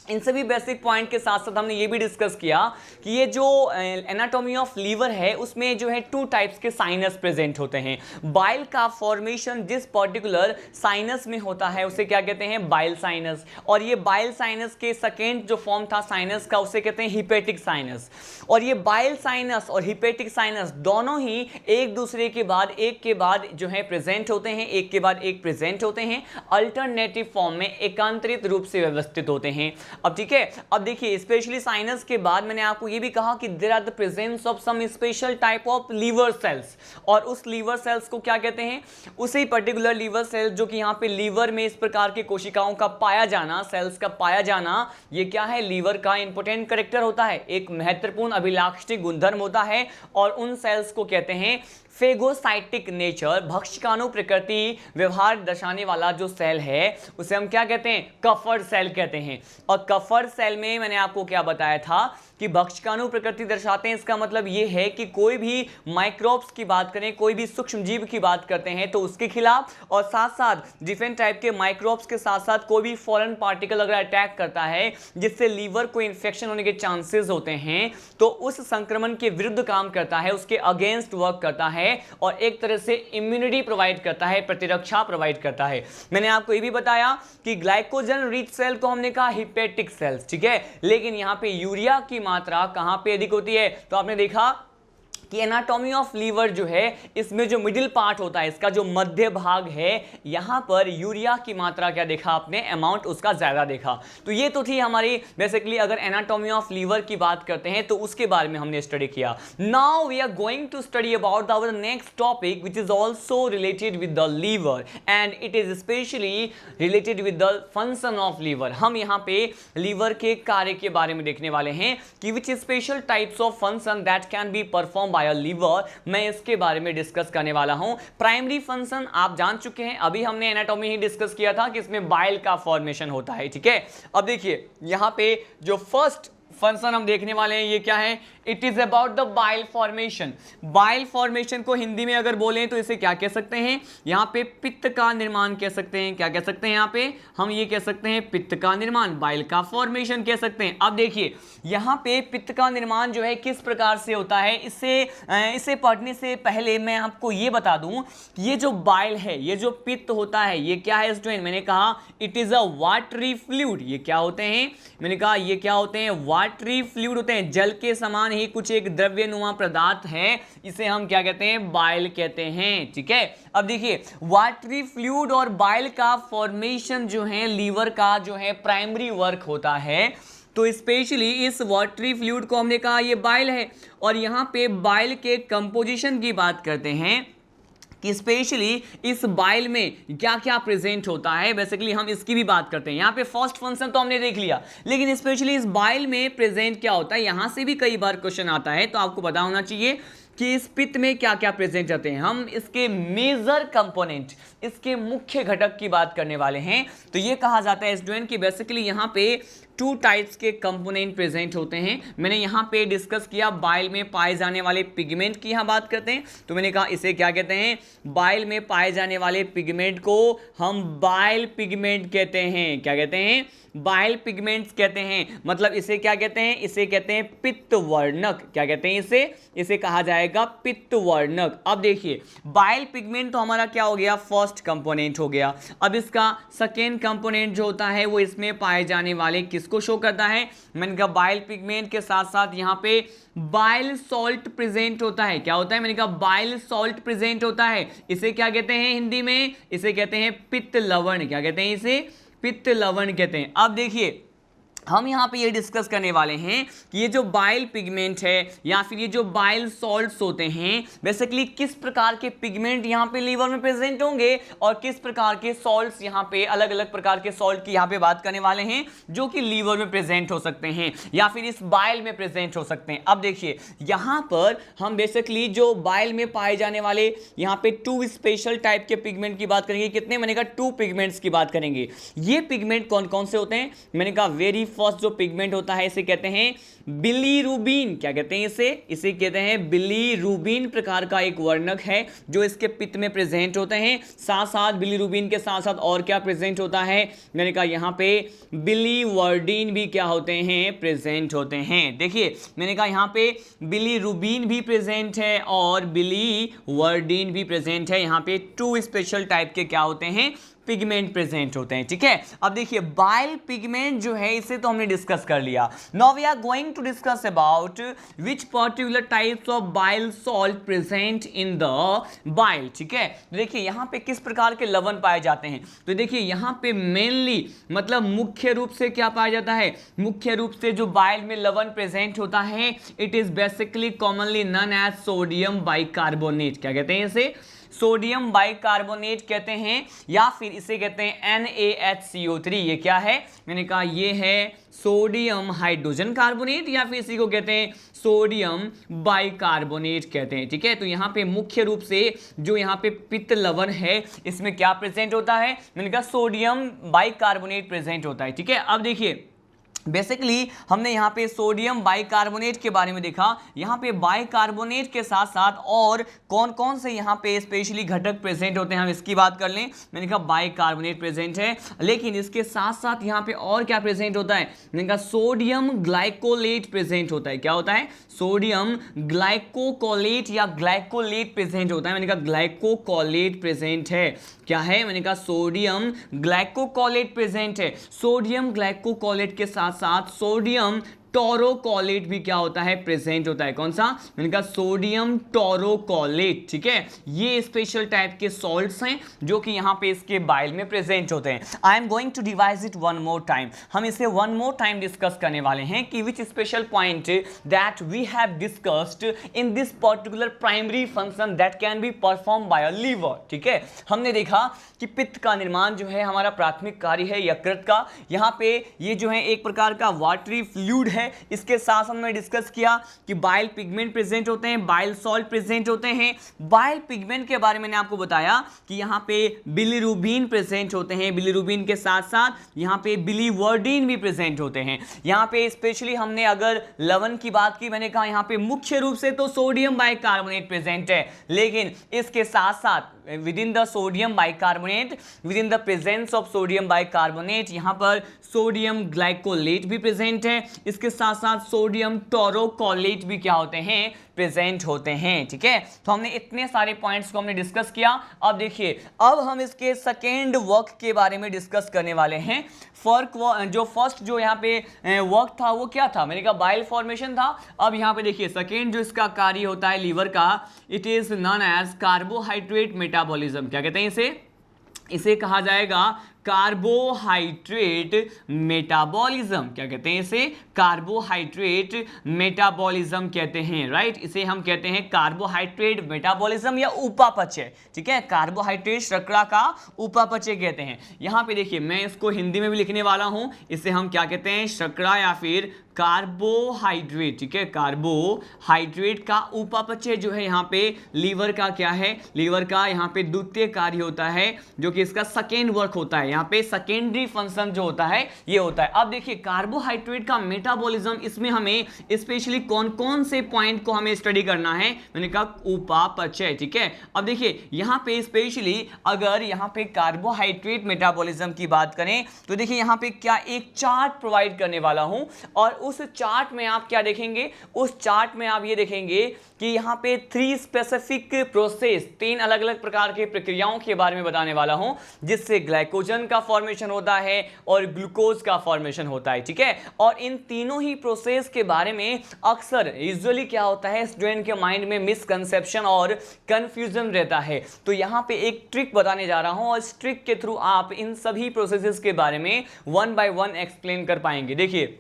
इन सभी बेसिक पॉइंट के साथ साथ हमने ये भी डिस्कस किया कि ये जो एनाटॉमी ऑफ लीवर है उसमें जो है 2 टाइप्स के साइनस प्रेजेंट होते हैं। बाइल का फॉर्मेशन जिस पर्टिकुलर साइनस में होता है उसे क्या कहते हैं, बाइल साइनस, और ये बाइल साइनस के सेकेंड जो फॉर्म था साइनस का उसे कहते हैं हिपेटिक साइनस। और ये बाइल साइनस और हिपेटिक साइनस दोनों ही एक दूसरे के बाद जो है प्रेजेंट होते हैं, एक के बाद एक प्रेजेंट होते हैं, अल्टरनेटिव फॉर्म में एकांतरित रूप से व्यवस्थित होते हैं। अब ठीक है, अब देखिए स्पेशली साइनस के बाद मैंने आपको ये भी कहा कि there are the presence of some special type of liver cells, और उस लीवर सेल्स को क्या कहते हैं, उसी पर्टिकुलर लीवर सेल्स जो कि यहाँ पे लीवर में इस प्रकार की कोशिकाओं का पाया जाना, सेल्स का पाया जाना, ये क्या है, लीवर का इंपॉर्टेंट कैरेक्टर होता है, एक महत्वपूर्ण अभिलाक्षिक गुणधर्म होता है। और उन सेल्स को कहते हैं फेगोसाइटिक नेचर, भक्षकाणु प्रकृति व्यवहार दर्शाने वाला जो सेल है उसे हम क्या कहते हैं, कफर सेल कहते हैं। और कफर सेल में मैंने आपको क्या बताया था कि भक्षकाणु प्रकृति दर्शाते हैं, इसका मतलब ये है कि कोई भी माइक्रोब्स की बात करें, कोई भी सूक्ष्म जीव की बात करते हैं तो उसके खिलाफ, और साथ साथ डिफरेंट टाइप के माइक्रोब्स के साथ साथ कोई भी फॉरेन पार्टिकल अगर अटैक करता है जिससे लीवर को इन्फेक्शन होने के चांसेस होते हैं तो उस संक्रमण के विरुद्ध काम करता है, उसके अगेंस्ट वर्क करता है और एक तरह से इम्यूनिटी प्रोवाइड करता है, प्रतिरक्षा प्रोवाइड करता है। मैंने आपको ये भी बताया कि ग्लाइकोजन रिच सेल को हमने कहा हिपेटिक सेल्स, ठीक है, लेकिन यहां पे यूरिया की मात्रा कहां पे अधिक होती है, तो आपने देखा कि एनाटॉमी ऑफ लीवर जो है इसमें जो मिडिल पार्ट होता है, इसका जो मध्य भाग है, यहां पर यूरिया की मात्रा क्या देखा आपने, अमाउंट उसका ज्यादा देखा। तो ये तो थी हमारी बेसिकली अगर एनाटॉमी ऑफ लीवर की बात करते हैं तो उसके बारे में हमने स्टडी किया। Now we are going to study about our next topic which is also related with the liver and it is specially related with the function of liver. हम यहाँ पे लीवर के कार्य के बारे में देखने वाले हैं कि which special types of function that can be perform by a liver, मैं इसके बारे में डिस्कस करने वाला हूं। प्राइमरी फंक्शन आप जान चुके हैं, अभी हमने एनाटॉमी ही डिस्कस किया था कि इसमें बाइल का फॉर्मेशन होता है, ठीक है। अब देखिए यहां पे जो फर्स्ट फंक्शन हम देखने वाले हैं ये क्या है, it is about the bile formation. Bile formation को हिंदी में अगर बोलें तो इसे क्या कह सकते हैं, यहां पे पित्त का निर्माण कह सकते हैं। क्या कह सकते हैं, यहां पे हम ये कह सकते हैं पित्त का निर्माण, बाइल का फॉर्मेशन कह सकते हैं। अब देखिए यहां पे पित्त का निर्माण जो है किस प्रकार से होता है, इसे पढ़ने से पहले मैं आपको ये बता दूं कि ये जो बाइल है, ये जो पित्त होता है, ये क्या है स्टूडेंट, मैंने कहा it is a watery fluid. ये क्या होते हैं, मैंने कहा ये क्या होते हैं, वाटरी फ्लूइड होते हैं, जल के समान ही कुछ एक द्रव्यनुमा पदार्थ है, इसे हम क्या कहते हैं, बाइल कहते हैं, ठीक है। अब देखिए वाटरी फ्लूइड और बाइल का फॉर्मेशन जो है लीवर का जो है प्राइमरी वर्क होता है। तो स्पेशली इस वाटरी फ्लूइड को हमने कहा ये बाइल है, और यहां पे बाइल के कंपोजिशन की बात करते हैं कि स्पेशली इस बाइल में क्या क्या प्रेजेंट होता है, बेसिकली हम इसकी भी बात करते हैं। यहाँ पे फर्स्ट फंक्शन तो हमने देख लिया, लेकिन स्पेशली इस बाइल में प्रेजेंट क्या होता है, यहाँ से भी कई बार क्वेश्चन आता है, तो आपको पता होना चाहिए कि इस पित्त में क्या क्या प्रेजेंट रहते हैं। हम इसके मेजर कंपोनेंट, इसके मुख्य घटक की बात करने वाले हैं। तो ये कहा जाता है स्टूडेंट कि बेसिकली यहाँ पे 2 टाइप्स के कंपोनेंट प्रेजेंट होते हैं। मैंने यहाँ पे डिस्कस किया बाइल में पाए जाने वाले पिगमेंट की यहाँ बात करते हैं, तो मैंने कहा इसे क्या कहते हैं, बाइल में पाए जाने वाले पिगमेंट को हम बाइल पिगमेंट कहते हैं। क्या कहते हैं, बाइल पिगमेंट्स कहते हैं। मतलब इसे क्या कहते हैं, इसे कहते हैं पित्तवर्णक। क्या कहते हैं, इसे कहा जाएगा पित्तवर्णक। अब देखिए बाइल पिगमेंट तो हमारा क्या हो गया, फर्स्ट कंपोनेंट हो गया। अब इसका सेकेंड कंपोनेंट जो होता है वो इसमें पाए जाने वाले किसको शो करता है, मैंने कहा बाइल पिगमेंट के साथ साथ यहाँ पे बाइल सॉल्ट प्रेजेंट होता है। क्या होता है, मैंने कहा बाइल सॉल्ट प्रेजेंट होता है। इसे क्या कहते हैं हिंदी में, इसे कहते हैं पित्त लवण। क्या कहते हैं, इसे पित्त लवण कहते हैं। अब देखिए हम यहाँ पे ये डिस्कस करने वाले हैं कि ये जो बाइल पिगमेंट है या फिर ये जो बाइल सॉल्ट्स होते हैं, बेसिकली किस प्रकार के पिगमेंट यहाँ पे लीवर में प्रेजेंट होंगे और किस प्रकार के सॉल्ट्स यहाँ पे, अलग अलग प्रकार के सॉल्ट की यहाँ पे बात करने वाले हैं जो कि लीवर में प्रेजेंट हो सकते हैं या फिर इस बाइल में प्रेजेंट हो सकते हैं। अब देखिए यहाँ पर हम बेसिकली जो बाइल में पाए जाने वाले यहाँ पे 2 स्पेशल टाइप के पिगमेंट की बात करेंगे। कितने, मैंने कहा 2 पिगमेंट्स की बात करेंगे। ये पिगमेंट कौन कौन से होते हैं, मैंने कहा वेरी फर्स्ट जो पिगमेंट होता है इसे कहते हैं बिलीरुबिन। क्या कहते हैं इसे कहते हैं बिलीरुबिन प्रकार का एक वर्णक है जो इसके पित्त में प्रेजेंट होते हैं। साथ साथ बिलीरुबिन के साथ साथ और क्या प्रेजेंट होता है, मैंने कहा यहाँ पे बिलीवर्डिन भी क्या होते हैं, प्रेजेंट होते हैं। देखिए मैंने कहा यहाँ पे बिलीरुबिन भी प्रेजेंट है और बिलीवर्डिन भी प्रेजेंट है। यहाँ पे 2 स्पेशल टाइप के क्या होते हैं, पिगमेंट प्रेजेंट होते हैं। ठीक है, अब देखिए बाइल पिगमेंट जो है इसे तो हमने डिस्कस कर लिया। Now we are going to discuss about which particular types of bile salt present in the bile. ठीक है, देखिए यहाँ पे किस प्रकार के लवण पाए जाते हैं, तो देखिए यहाँ पे मेनली मतलब मुख्य रूप से क्या पाया जाता है, मुख्य रूप से जो बाइल में लवण प्रेजेंट होता है it is basically commonly known as sodium bicarbonate. क्या कहते हैं इसे, सोडियम बाइकार्बोनेट कहते हैं, या फिर इसे कहते हैं NaHCO3। ये क्या है, मैंने कहा ये है सोडियम हाइड्रोजन कार्बोनेट, या फिर इसी को कहते हैं सोडियम बाइकार्बोनेट कहते हैं। ठीक है, तो यहाँ पे मुख्य रूप से जो यहाँ पे पित्त लवण है इसमें क्या प्रेजेंट होता है, मैंने कहा सोडियम बाइकार्बोनेट प्रेजेंट होता है। ठीक है, अब देखिए बेसिकली हमने यहाँ पे सोडियम बाइकार्बोनेट के बारे में देखा। यहाँ पे बाइकार्बोनेट के साथ साथ और कौन कौन से यहाँ पे स्पेशली घटक प्रेजेंट होते हैं, हम इसकी बात कर लें। मैंने कहा बाइकार्बोनेट प्रेजेंट है, लेकिन इसके साथ साथ यहाँ पे और क्या प्रेजेंट होता है, मैंने कहा सोडियम ग्लाइकोलेट प्रेजेंट होता है। क्या होता है, सोडियम ग्लाइकोकोलेट या ग्लाइकोलेट प्रेजेंट होता है। मैंने कहा ग्लाइकोकोलेट प्रेजेंट है, क्या है, मैंने कहा सोडियम ग्लाइकोकोलेट प्रेजेंट है। सोडियम ग्लाइकोकोलेट के साथ साथ सोडियम टोरोकोलेट भी क्या होता है, प्रेजेंट होता है। कौन सा, मैंने कहा सोडियम टोरोकोलेट। ठीक है, ये स्पेशल टाइप के सॉल्ट्स हैं जो कि यहाँ पे इसके बाइल में प्रेजेंट होते हैं। I am going to divide it one more time, हम इसे वन मोर टाइम डिस्कस करने वाले हैं कि which special point that we have discussed in this particular primary function that can be perform by a liver. ठीक है, हमने देखा कि पित्त का निर्माण जो है हमारा प्राथमिक कार्य है यकृत का। यहाँ पे ये जो है एक प्रकार का वाटरी फ्लूइड है। इसके साथ हमने डिस्कस किया कि बाइल पिगमेंट प्रेजेंट होते हैं, बाइल सॉल्ट प्रेजेंट होते हैं। बाइल पिगमेंट के बारे में मैंने आपको बताया कि यहाँ पे बिलीरुबिन प्रेजेंट होते हैं, बिलीरुबिन के साथ साथ यहाँ पे बिलीवर्डिन भी प्रेजेंट होते हैं। यहाँ पे स्पेशली हमने अगर लवण की बात की, मैंने कहा यहाँ पे मुख्य रूप से तो सोडियम बाइकार्बोनेट प्रेजेंट है, लेकिन इसके साथ साथ within the sodium bicarbonate, within the presence of sodium bicarbonate यहाँ पर सोडियम ग्लाइकोलेट भी प्रेजेंट है। इसके साथ साथ सोडियम टोरोकोलेट भी क्या होते हैं, प्रेजेंट होते हैं। ठीक है, तो हमने इतने सारे पॉइंट्स को हमने डिस्कस किया। अब देखिए, अब हम इसके सेकेंड वर्क के बारे में डिस्कस करने वाले हैं। जो फर्स्ट जो यहाँ पे वर्क था वो क्या था, मैंने कहा बाइल फॉर्मेशन था। अब यहाँ पे देखिए सेकेंड जो इसका कार्य होता है लीवर का, it is known as carbohydrate metabolism. क्या कहते हैं इसे कहा जाएगा कार्बोहाइड्रेट मेटाबॉलिज्म। क्या कहते हैं इसे, कार्बोहाइड्रेट मेटाबॉलिज्म कहते हैं, राइट। इसे हम कहते हैं कार्बोहाइड्रेट मेटाबॉलिज्म या उपापचय। ठीक है, कार्बोहाइड्रेट शर्करा का उपापचय कहते हैं। यहाँ पे देखिए मैं इसको हिंदी में भी लिखने वाला हूँ, इसे हम क्या कहते हैं, शर्करा या फिर कार्बोहाइड्रेट। ठीक है, कार्बोहाइड्रेट का उपापचय जो है यहाँ पे लीवर का क्या है, लीवर का यहाँ पे द्वितीय कार्य होता है जो कि इसका सेकेंड वर्क होता है। यहाँ पे सेकेंडरी फंक्शन जो होता है ये होता है। अब देखिए कार्बोहाइड्रेट का मेटाबॉलिज्म, इसमें हमें स्पेशली कौन कौन से पॉइंट को हमें स्टडी करना है, मैंने कहा उपापचय। ठीक है, अब देखिए यहाँ पे स्पेशली अगर यहाँ पे कार्बोहाइड्रेट मेटाबॉलिज्म की बात करें तो देखिए यहाँ पे क्या एक चार्ट प्रोवाइड करने वाला हूं, और उस चार्ट में आप क्या देखेंगे, उस चार्ट में आप ये देखेंगे कि यहाँ पे 3 स्पेसिफिक प्रोसेस, 3 अलग अलग प्रकार के प्रक्रियाओं के बारे में बताने वाला हूं जिससे ग्लाइकोजन का फॉर्मेशन होता है और ग्लूकोज का फॉर्मेशन होता है। ठीक है, और इन तीनों ही प्रोसेस के बारे में अक्सर यूजुअली क्या होता है, स्टूडेंट के माइंड में मिसकंसेप्शन और कंफ्यूजन रहता है। तो यहाँ पे एक ट्रिक बताने जा रहा हूं और इस ट्रिक के थ्रू आप इन सभी प्रोसेसेस के बारे में 1 by 1 एक्सप्लेन कर पाएंगे। देखिए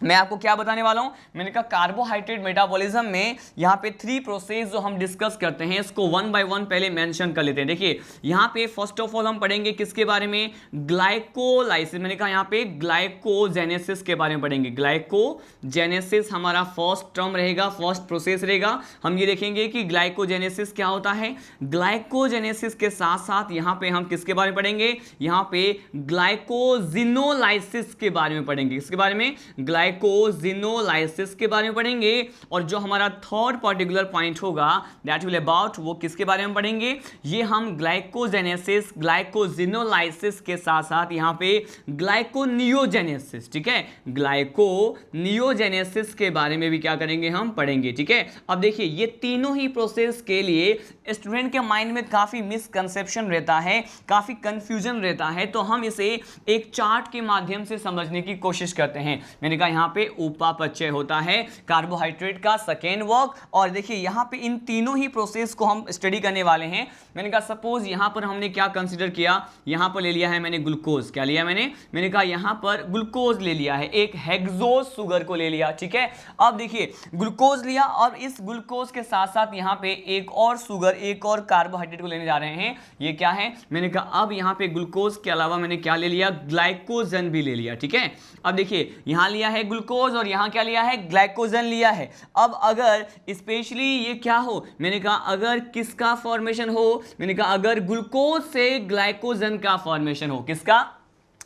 मैं आपको क्या बताने वाला हूं, मैंने कहा कार्बोहाइड्रेट मेटाबॉलिज्म में यहाँ पे 3 प्रोसेस जो हम डिस्कस करते हैं इसको वन बाय वन पहले मेंशन कर लेते हैं। देखिए यहाँ पे फर्स्ट ऑफ ऑल हम पढ़ेंगे किसके बारे में, ग्लाइकोलाइसिस, मैंने कहा यहाँ पे ग्लाइकोजेनेसिस के बारे में पढ़ेंगे। ग्लाइकोजेनेसिस हमारा फर्स्ट टर्म रहेगा, फर्स्ट प्रोसेस रहेगा। हम ये देखेंगे कि ग्लाइकोजेनेसिस क्या होता है। ग्लाइकोजेनेसिस के साथ साथ यहाँ पे हम किसके बारे में पढ़ेंगे, यहाँ पे ग्लाइकोजिनोलाइसिस के बारे में पढ़ेंगे। किसके बारे में, ग्लाइकोजिनोलाइसिस के बारे में पढ़ेंगे। और जो हमारा थर्ड पर्टिकुलर पॉइंट होगा दैट विल अबाउट, वो किसके बारे में पढ़ेंगे, ये हम ग्लाइकोजेनेसिस ग्लाइकोजिनोलाइसिस के साथ साथ यहाँ पे ग्लाइकोनियोजेनेसिस, ठीक है, ग्लाइकोनियोजेनेसिस के बारे में भी क्या करेंगे, हम पढ़ेंगे। ठीक है, अब देखिए ये तीनों ही प्रोसेस के लिए स्टूडेंट के माइंड में काफी मिसकंसेप्शन रहता है, काफी कंफ्यूजन रहता है, तो हम इसे एक चार्ट के माध्यम से समझने की कोशिश करते हैं। मैंने कहा यहाँ पे उपापचय होता है कार्बोहाइड्रेट का सेकेंड वर्क, और देखिए यहाँ पे इन तीनों ही प्रोसेस को हम स्टडी करने वाले हैं। मैंने कहा सपोज यहाँ पर हमने क्या कंसीडर किया, यहाँ पर ले लिया है मैंने ग्लूकोज, क्या लिया मैंने कहा यहाँ पर ग्लूकोज ले लिया है, एक हेक्सोज शुगर को ले लिया। ठीक है, अब देखिए ग्लूकोज लिया और इस ग्लूकोज के साथ साथ यहाँ पे एक और शुगर, एक और कार्बोहाइड्रेट को लेने जा रहे हैं। ये क्या है, मैंने कहा अब यहाँ पे ग्लूकोज के अलावा मैंने क्या ले लिया, ग्लाइकोजन भी ले लिया। ठीक है, अब देखिए यहाँ लिया है ग्लूकोज और यहाँ क्या लिया है, ग्लाइकोजन लिया है। अब अगर स्पेशली ये क्या हो, मैंने कहा अगर किसका फॉर्मेशन हो, मैंने कहा अगर ग्लूकोज से ग्लाइकोजन का फॉर्मेशन हो, किसका,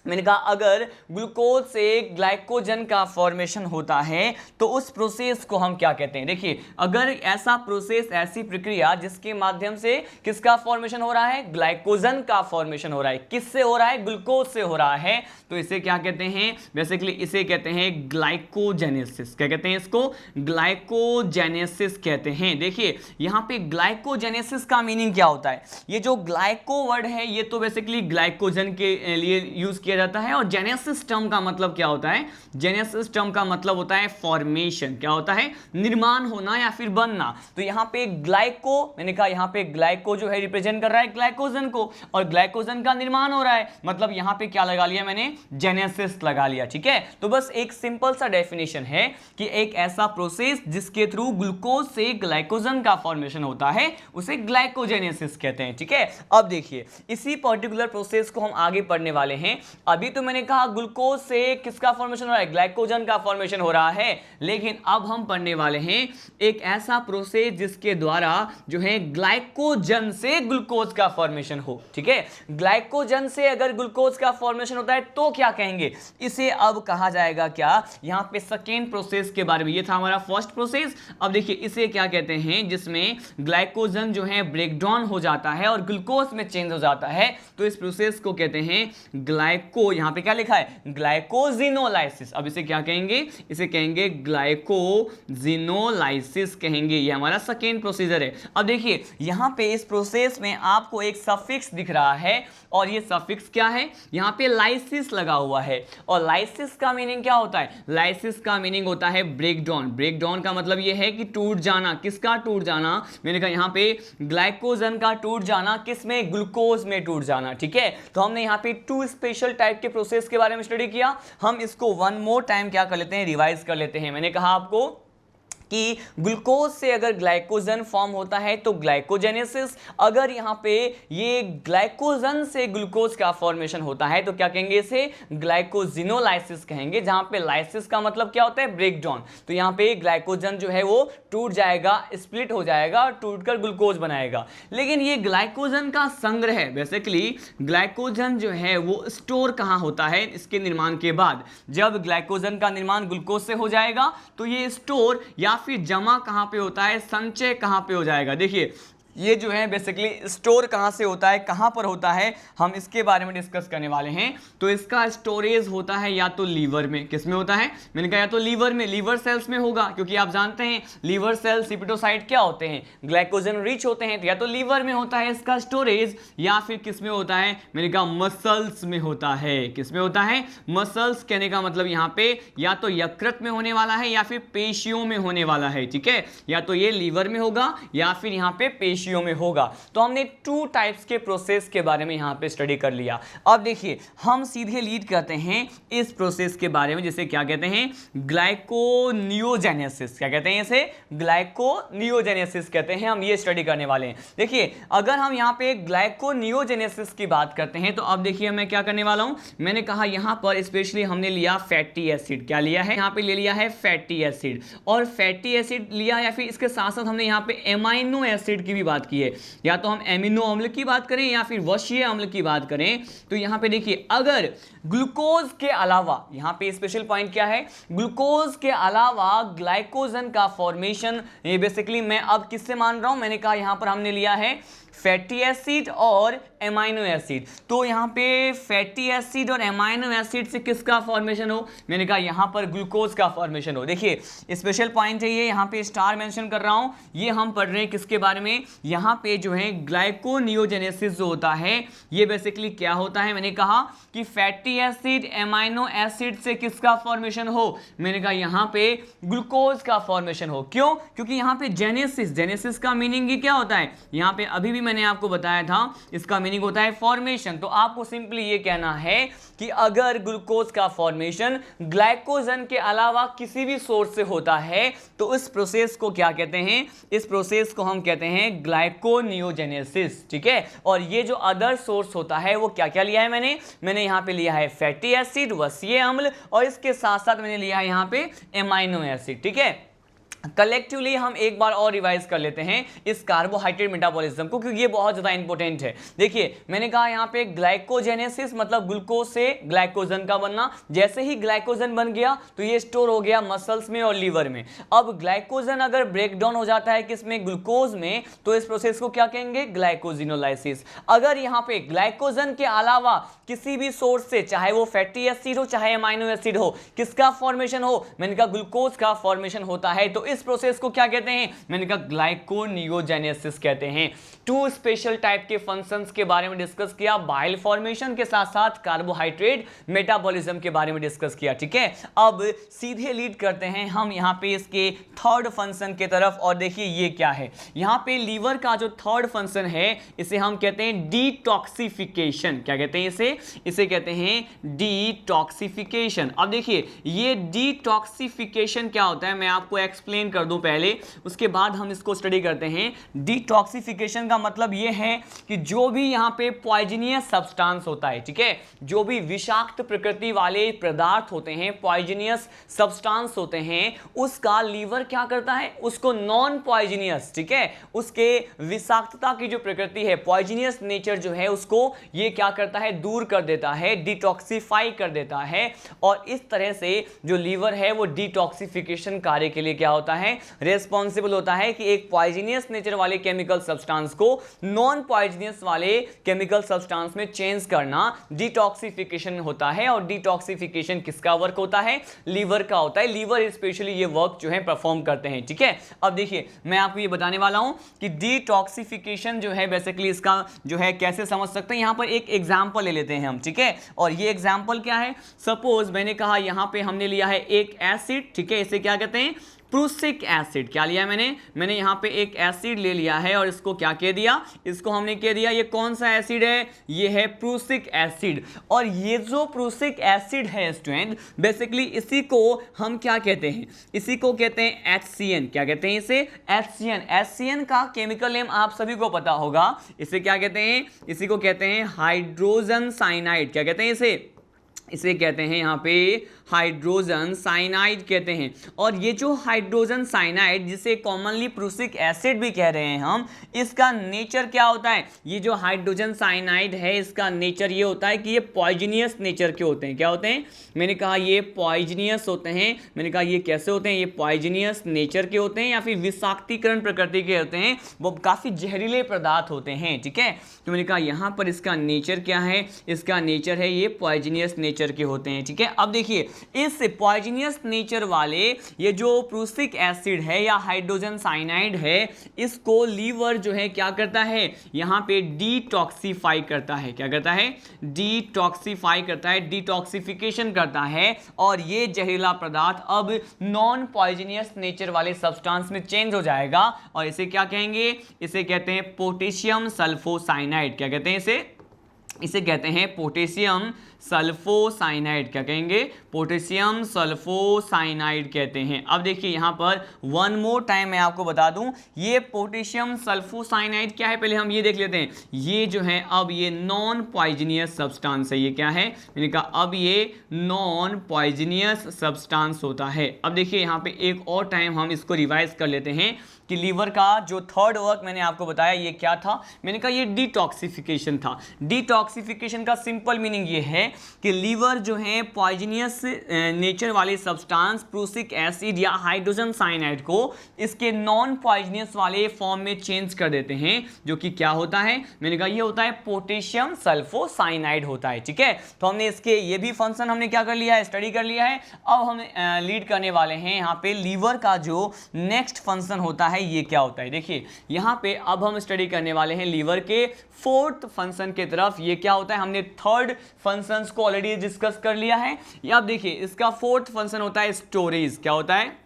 मैंने कहा अगर ग्लूकोज से ग्लाइकोजन का फॉर्मेशन होता है तो उस प्रोसेस को हम क्या कहते हैं। देखिए अगर ऐसा प्रोसेस, ऐसी प्रक्रिया जिसके माध्यम से किसका फॉर्मेशन हो रहा है, ग्लाइकोजन का फॉर्मेशन हो रहा है, किससे हो रहा है, ग्लूकोज से हो रहा है, तो इसे क्या कहते हैं, बेसिकली इसे कहते हैं ग्लाइकोजेनेसिस। क्या कहते हैं इसको, ग्लाइकोजेनेसिस कहते हैं। देखिए यहाँ पे ग्लाइकोजेनेसिस का मीनिंग क्या होता है, ये जो ग्लाइको वर्ड है ये तो बेसिकली ग्लाइकोजन के लिए यूज किया जाता है, और जेनेसिस टर्म का मतलब क्या होता है, जेनेसिस टर्म का मतलब होता है फॉर्मेशन, क्या होता है, निर्माण होना या फिर बनना। तो यहाँ पे ग्लाइको, मैंने कहा यहाँ पे ग्लाइको जो है रिप्रेजेंट कर रहा है ग्लाइकोजन को, और ग्लाइकोजन का निर्माण हो रहा है, मतलब यहाँ पे क्या लगा लिया मैंने, जेनेसिस लगा लिया। ठीक है, तो बस एक सिंपल सा डेफिनेशन है कि एक ऐसा प्रोसेस जिसके थ्रू ग्लूकोज से ग्लाइकोजन का फॉर्मेशन होता है उसे ग्लाइकोजेनेसिस कहते हैं। ठीक है, अब देखिए इसी पर्टिकुलर प्रोसेस को हम आगे पढ़ने वाले हैं। अभी तो मैंने कहा ग्लूकोज से किसका फॉर्मेशन हो रहा है, ग्लाइकोजन का फॉर्मेशन हो रहा है, लेकिन अब हम पढ़ने वाले हैं एक ऐसा प्रोसेस जिसके द्वारा जो है ग्लाइकोजन से ग्लूकोज का फॉर्मेशन हो। ठीक है, ग्लाइकोजन से अगर ग्लूकोज का फॉर्मेशन होता है तो क्या कहेंगे, इसे अब कहा जाएगा क्या, यहां पे सेकेंड प्रोसेस के बारे में, ये था हमारा फर्स्ट प्रोसेस। अब देखिए इसे क्या कहते हैं, जिसमें ग्लाइकोजन जो है ब्रेक डाउन हो जाता है और ग्लूकोज में चेंज हो जाता है, तो इस प्रोसेस को कहते हैं ग्लाइको, यहां पे क्या लिखा है, ग्लाइकोजिनोलाइसिस। अब इसे क्या कहेंगे, इसे कहेंगे ग्लाइकोजिनोलाइसिस कहेंगे। ये हमारा सेकेंड प्रोसीजर है। अब देखिए यहां पे इस प्रोसेस में आपको एक सफिक्स दिख रहा है, और ये सफिक्स क्या है, यहां पे लाइसिस लगा हुआ है, और लाइसिस का मीनिंग क्या होता है, लाइसिस का मीनिंग होता है ब्रेक डाउन। ब्रेक डाउन का मतलब ये है कि टूट जाना, किसका टूट जाना, मैंने कहा यहां पे ग्लाइकोजन का टूट जाना, किसमें, ग्लूकोज में टूट जाना। ठीक है, तो हमने यहां पे 2 स्पेशल टाइप के प्रोसेस के बारे में स्टडी किया। हम इसको वन मोर टाइम क्या कर लेते हैं, रिवाइज कर लेते हैं। मैंने कहा आपको कि ग्लूकोज से अगर ग्लाइकोजन फॉर्म होता है तो ग्लाइकोजेनेसिस, अगर यहाँ पे ये ग्लाइकोजन से ग्लूकोज का फॉर्मेशन होता है तो क्या कहेंगे, इसे ग्लाइकोजिनोलाइसिस कहेंगे, जहाँ पे लाइसिस का मतलब क्या होता है, ब्रेक डाउन। तो यहाँ पे ग्लाइकोजन जो है वो टूट जाएगा, स्प्लिट हो जाएगा और टूटकर ग्लूकोज बनाएगा। लेकिन ये ग्लाइकोजन का संग्रह है, बेसिकली ग्लाइकोजन जो है वो स्टोर कहाँ होता है, इसके निर्माण के बाद जब ग्लाइकोजन का निर्माण ग्लूकोज से हो जाएगा तो ये स्टोर या फिर जमा कहां पे होता है, संचय कहां पे हो जाएगा। देखिए ये जो है बेसिकली स्टोर कहाँ से होता है, कहाँ पर होता है, हम इसके बारे में डिस्कस करने वाले हैं। तो इसका स्टोरेज होता है या तो लीवर में, किसमें होता है, मैंने कहा या तो लीवर में, लीवर सेल्स में होगा, क्योंकि आप जानते हैं लीवर सेल्स हिपेटोसाइट क्या होते हैं, ग्लाइकोजन रिच होते हैं, तो या तो लीवर में होता है इसका स्टोरेज, या फिर किसमें होता है, मैंने कहा मसल्स में होता है। किसमें होता है, मसल्स, कहने का मतलब यहाँ पे या तो यकृत में होने वाला है या फिर पेशियों में होने वाला है। ठीक है, या तो ये लीवर में होगा या फिर यहाँ पे पेशियों रेशियो में होगा। तो हमने 2 टाइप्स के प्रोसेस के बारे में यहाँ पे स्टडी कर लिया। अब देखिए हम सीधे लीड करते हैं इस प्रोसेस के बारे में, जिसे क्या कहते हैं, ग्लाइकोनियोजेनेसिस। क्या कहते हैं इसे? ग्लाइकोनियोजेनेसिस कहते हैं। हम ये स्टडी करने वाले हैं। देखिए अगर हम यहाँ पे ग्लाइकोनियोजेनेसिस की बात करते हैं तो अब देखिए मैं क्या करने वाला हूँ, मैंने कहा यहाँ पर स्पेशली हमने लिया फैटी एसिड। क्या लिया है? यहाँ पे ले लिया है फैटी एसिड, और फैटी एसिड लिया या फिर इसके साथ साथ हमने यहाँ पे एमाइनो एसिड की भी बात की है। या तो हम एमिनो अम्ल की बात करें या फिर वशीय अम्ल की बात करें, तो यहाँ पे देखिए अगर ग्लूकोज के अलावा, यहाँ पे स्पेशल पॉइंट क्या है, ग्लूकोज के अलावा ग्लाइकोजन का फॉर्मेशन, ये बेसिकली मैं अब किससे मान रहा हूं, मैंने कहा यहां पर हमने लिया है फैटी एसिड और एमाइनो एसिड। तो यहाँ पे फैटी एसिड और एमाइनो एसिड से किसका फॉर्मेशन हो, मैंने कहा यहाँ पर ग्लूकोज का फॉर्मेशन हो। देखिए स्पेशल पॉइंट है ये, यहाँ पे स्टार मेंशन कर रहा हूँ, ये हम पढ़ रहे हैं किसके बारे में, यहाँ पे जो है ग्लाइकोनियोजेनेसिस जो होता है ये बेसिकली क्या होता है, मैंने कहा कि फैटी एसिड एमाइनो एसिड से किसका फॉर्मेशन हो, मैंने कहा यहाँ पे ग्लूकोज का फॉर्मेशन हो। क्यों? क्योंकि यहाँ पे जेनेसिस का मीनिंग ही क्या होता है, यहाँ पे अभी भी मैंने आपको बताया था इसका मीनिंग होता है फॉर्मेशन। तो आपको सिंपली ये कहना है कि अगर ग्लूकोज का फॉर्मेशन ग्लाइकोजन के अलावा किसी भी सोर्स से होता है तो इस प्रोसेस को क्या कहते हैं, इस प्रोसेस को हम कहते हैं ग्लाइकोनियोजेनेसिस। ठीक है, और ये जो अदर सोर्स होता है वो क्या क्या लिया है मैंने यहाँ पे लिया है फैटी एसिड, वसीय अम्ल, और इसके साथ साथ मैंने लिया है यहाँ पे एमाइनो एसिड। ठीक है, कलेक्टिवली हम एक बार और रिवाइज कर लेते हैं इस कार्बोहाइड्रेट मेटाबॉलिज्म को, क्योंकि ये बहुत ज़्यादा इंपॉर्टेंट है। देखिए मैंने कहा यहाँ पे ग्लाइकोजेनेसिस मतलब ग्लूकोज से ग्लाइकोजन का बनना। जैसे ही ग्लाइकोजन बन गया तो ये स्टोर हो गया मसल्स में और लीवर में। अब ग्लाइकोजन अगर ब्रेक डाउन हो जाता है किसमें, ग्लूकोज में, तो इस प्रोसेस को क्या कहेंगे, ग्लाइकोजिनोलाइसिस। अगर यहाँ पे ग्लाइकोजन के अलावा किसी भी सोर्स से, चाहे वो फैटी एसिड हो चाहे एमाइनो एसिड हो, किसका फॉर्मेशन हो, मैंने कहा ग्लूकोज का फॉर्मेशन होता है, तो इस प्रोसेस को क्या कहते हैं, मैंने कहा ग्लाइकोनियोजेनेसिस कहते हैं। 2 स्पेशल टाइप के फंक्शंस के बारे में डिस्कस किया, बाइल फॉर्मेशन के साथ साथ कार्बोहाइड्रेट मेटाबॉलिज्म के बारे में डिस्कस किया। ठीक है, अब सीधे लीड करते हैं हम यहाँ पे इसके थर्ड फंक्शन के तरफ, और देखिए ये क्या है, यहाँ पे लीवर का जो थर्ड फंक्शन है इसे हम कहते हैं डिटॉक्सिफिकेशन। क्या कहते हैं इसे कहते हैं डिटॉक्सिफिकेशन। अब देखिए ये डिटॉक्सिफिकेशन क्या होता है मैं आपको एक्सप्लेन कर दूं पहले, उसके बाद हम इसको स्टडी करते हैं। डिटॉक्सिफिकेशन का मतलब यह है कि जो भी यहां पे पॉइजनियस सब्सटेंस होता है, ठीक है, जो भी विषाक्त प्रकृति वाले पदार्थ होते हैं, पॉइजनियस सब्सटेंस होते हैं, उसका लीवर क्या करता है, उसको नॉन पॉइजनियस, ठीक है, उसके विषाक्तता की जो प्रकृति है, पॉइजनियस नेचर जो है, उसको ये क्या करता है, दूर कर देता है, डिटॉक्सिफाई कर देता है। और इस तरह से जो लीवर है वो डिटॉक्सिफिकेशन कार्य के लिए क्या होता है, रेस्पॉन्सिबल होता है कि एक पॉइजनियस नेचर वाले केमिकल सब्सटेंस को नॉन पॉइजनियस वाले केमिकल सब्सटेंस में चेंज करना डिटॉक्सिफिकेशन होता है। और डिटॉक्सिफिकेशन किसका वर्क होता है, लीवर का होता है। लीवर स्पेशली ये वर्क जो है परफॉर्म करते हैं। ठीक है, अब देखिए मैं आपको ये बताने वाला हूं कि डिटॉक्सिफिकेशन जो है बेसिकली इसका जो है कैसे समझ सकते हैं। यहां पर एक एग्जांपल ले लेते हैं हम, ठीक है, और ये एग्जांपल क्या है, सपोज मैंने कहा यहां पे हमने लिया है एक एसिड, ठीक है, इसे क्या कहते हैं, प्रूसिक एसिड। क्या लिया मैंने यहाँ पे एक एसिड ले लिया है और इसको क्या कह दिया, इसको हमने कह दिया ये कौन सा एसिड है, ये है प्रूसिक एसिड। और ये जो प्रूसिक एसिड है स्टूडेंट, बेसिकली इसी को हम क्या कहते हैं, इसी को कहते हैं HCN। क्या कहते हैं इसे, HCN। HCN का केमिकल नेम आप सभी को पता होगा, इसे क्या कहते हैं, इसी को कहते हैं हाइड्रोजन साइनाइड। क्या कहते हैं इसे कहते हैं यहाँ पे हाइड्रोजन साइनाइड कहते हैं। और ये जो हाइड्रोजन साइनाइड, जिसे कॉमनली प्रूसिक एसिड भी कह रहे हैं हम, इसका नेचर क्या होता है, ये जो हाइड्रोजन साइनाइड है इसका नेचर ये होता है कि ये पॉइजनियस नेचर के होते हैं। क्या होते हैं, मैंने कहा ये पॉइजनियस होते हैं। मैंने कहा ये कैसे होते हैं, ये पॉइजनियस नेचर के होते हैं या फिर विषाक्तीकरण प्रकृति के होते हैं, वो काफ़ी जहरीले पदार्थ होते हैं। ठीक है, तो मैंने कहा यहाँ पर इसका नेचर क्या है, इसका नेचर है ये पॉइजनियस नेचर नेचर के होते हैं, ठीक है। अब देखिए इस पॉइजनियस नेचर वाले ये जो प्रूसिक एसिड है या हाइड्रोजन साइनाइड है, इसको लीवर जो है क्या करता है, यहाँ पे डिटॉक्सिफाई करता है। क्या करता है, डिटॉक्सिफाई करता है, डिटॉक्सिफिकेशन करता है, और ये जहरीला पदार्थ अब नॉन पॉइजनियस नेचर वाले सब्सटेंस में चेंज हो जाएगा, और इसे क्या कहेंगे, इसे कहते हैं पोटेशियम सल्फोसाइनाइड। क्या कहते हैं इसे कहते हैं पोटेशियम सल्फोसाइनाइड। क्या कहेंगे, पोटेशियम सल्फोसाइनाइड कहते हैं। अब देखिए यहाँ पर वन मोर टाइम मैं आपको बता दूं, ये पोटेशियम सल्फोसाइनाइड क्या है, पहले हम ये देख लेते हैं। ये जो है अब ये नॉन पॉइजनियस सब्सटेंस है। ये क्या है, मैंने कहा अब ये नॉन पॉइजनियस सब्सटेंस होता है। अब देखिए यहाँ पे एक और टाइम हम इसको रिवाइज कर लेते हैं कि लीवर का जो थर्ड वर्क मैंने आपको बताया ये क्या था, मैंने कहा ये डिटॉक्सिफिकेशन था। डिटॉक्सिफिकेशन का सिंपल मीनिंग ये है कि लीवर जो है पॉइजनियस नेचर वाले सब्सटेंस प्रूसिक एसिड या हाइड्रोजन साइनाइड को इसके नॉन पॉइजनियस वाले फॉर्म में चेंज कर देते हैं, जो कि क्या होता है, मैंने कहा ये होता है पोटेशियम सल्फोसाइनाइड होता है, ठीक है। तो हमने इसके ये भी फंक्शन हमने क्या कर लिया है, स्टडी कर लिया है। अब हम लीड करने वाले हैं यहाँ पे लीवर का जो नेक्स्ट फंक्शन होता है ये क्या होता है। देखिए यहाँ पे अब हम स्टडी करने वाले हैं लीवर के फोर्थ फंक्शन के तरफ। ये क्या होता है, हमने थर्ड फंक्शंस को ऑलरेडी डिस्कस कर लिया है। ये आप देखिए इसका फोर्थ फंक्शन होता है स्टोरेज। क्या होता है,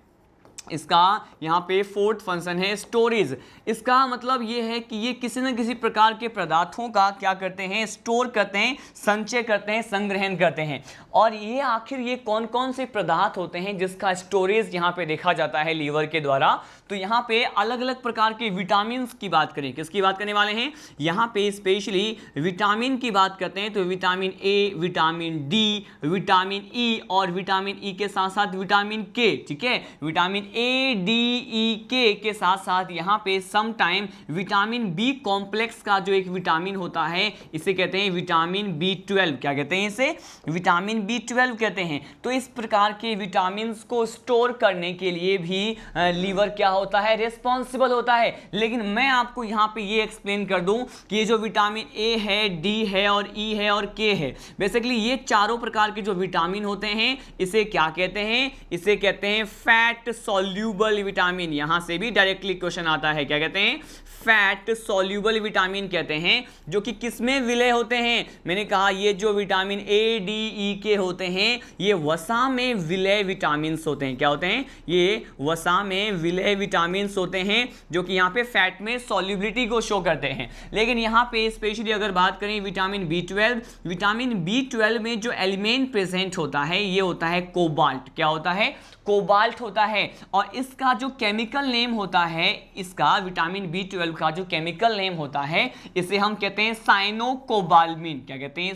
इसका यहाँ पे फोर्थ फंक्शन है स्टोरेज। इसका मतलब ये है कि ये किसी न किसी प्रकार के पदार्थों का क्या करते हैं, स्टोर करते हैं, संचय करते हैं, संग्रहण करते हैं। और ये आखिर ये कौन कौन से पदार्थ होते हैं जिसका स्टोरेज यहाँ पे देखा जाता है लीवर के द्वारा। तो यहाँ पे अलग अलग प्रकार के विटामिन की बात करें, किसकी बात करने वाले हैं, यहाँ पे स्पेशली विटामिन की बात करते हैं। तो vitamin A, vitamin D, vitamin E, और विटामिन ई के साथ साथ विटामिन के, ठीक है। विटामिन ए, डी, ई, के साथ साथ यहाँ पे some time vitamin B complex का जो एक विटामिन होता है इसे कहते हैं विटामिन B12। क्या कहते हैं इसे, विटामिन B12 कहते हैं। तो इस प्रकार के विटामिन को स्टोर करने के लिए भी लीवर क्या होता है, रिस्पॉन्सिबल होता है। लेकिन मैं आपको यहाँ पे ये एक्सप्लेन कर दूं कि ये जो विटामिन ए है, डी है और ई है और के है, बेसिकली ये चारों प्रकार के जो विटामिन होते हैं इसे क्या कहते हैं, इसे कहते हैं फैट सॉल्यूबल विटामिन। यहां से भी डायरेक्टली क्वेश्चन आता है, क्या कहते हैं, फैट सॉल्यूबल विटामिन कहते हैं, जो कि किसमें विलय होते हैं, मैंने कहा ये जो विटामिन ए, डी, ई, के होते हैं ये वसा में विलय विटामिन होते हैं। क्या होते हैं, ये वसा में विलय विटामिन होते हैं, जो कि यहाँ पे फैट में सॉल्युबिलिटी को शो करते हैं। लेकिन यहाँ पे स्पेशली अगर बात करें विटामिन B12, विटामिन B12 में जो एलिमेंट प्रेजेंट होता है ये होता है कोबाल्ट। क्या होता है, कोबाल्ट होता है। और इसका जो केमिकल नेम होता है, इसका विटामिन B12 का जो केमिकल नेम होता है इसे हम कहते हैं साइनोकोबाल्मिन। क्या कहते हैं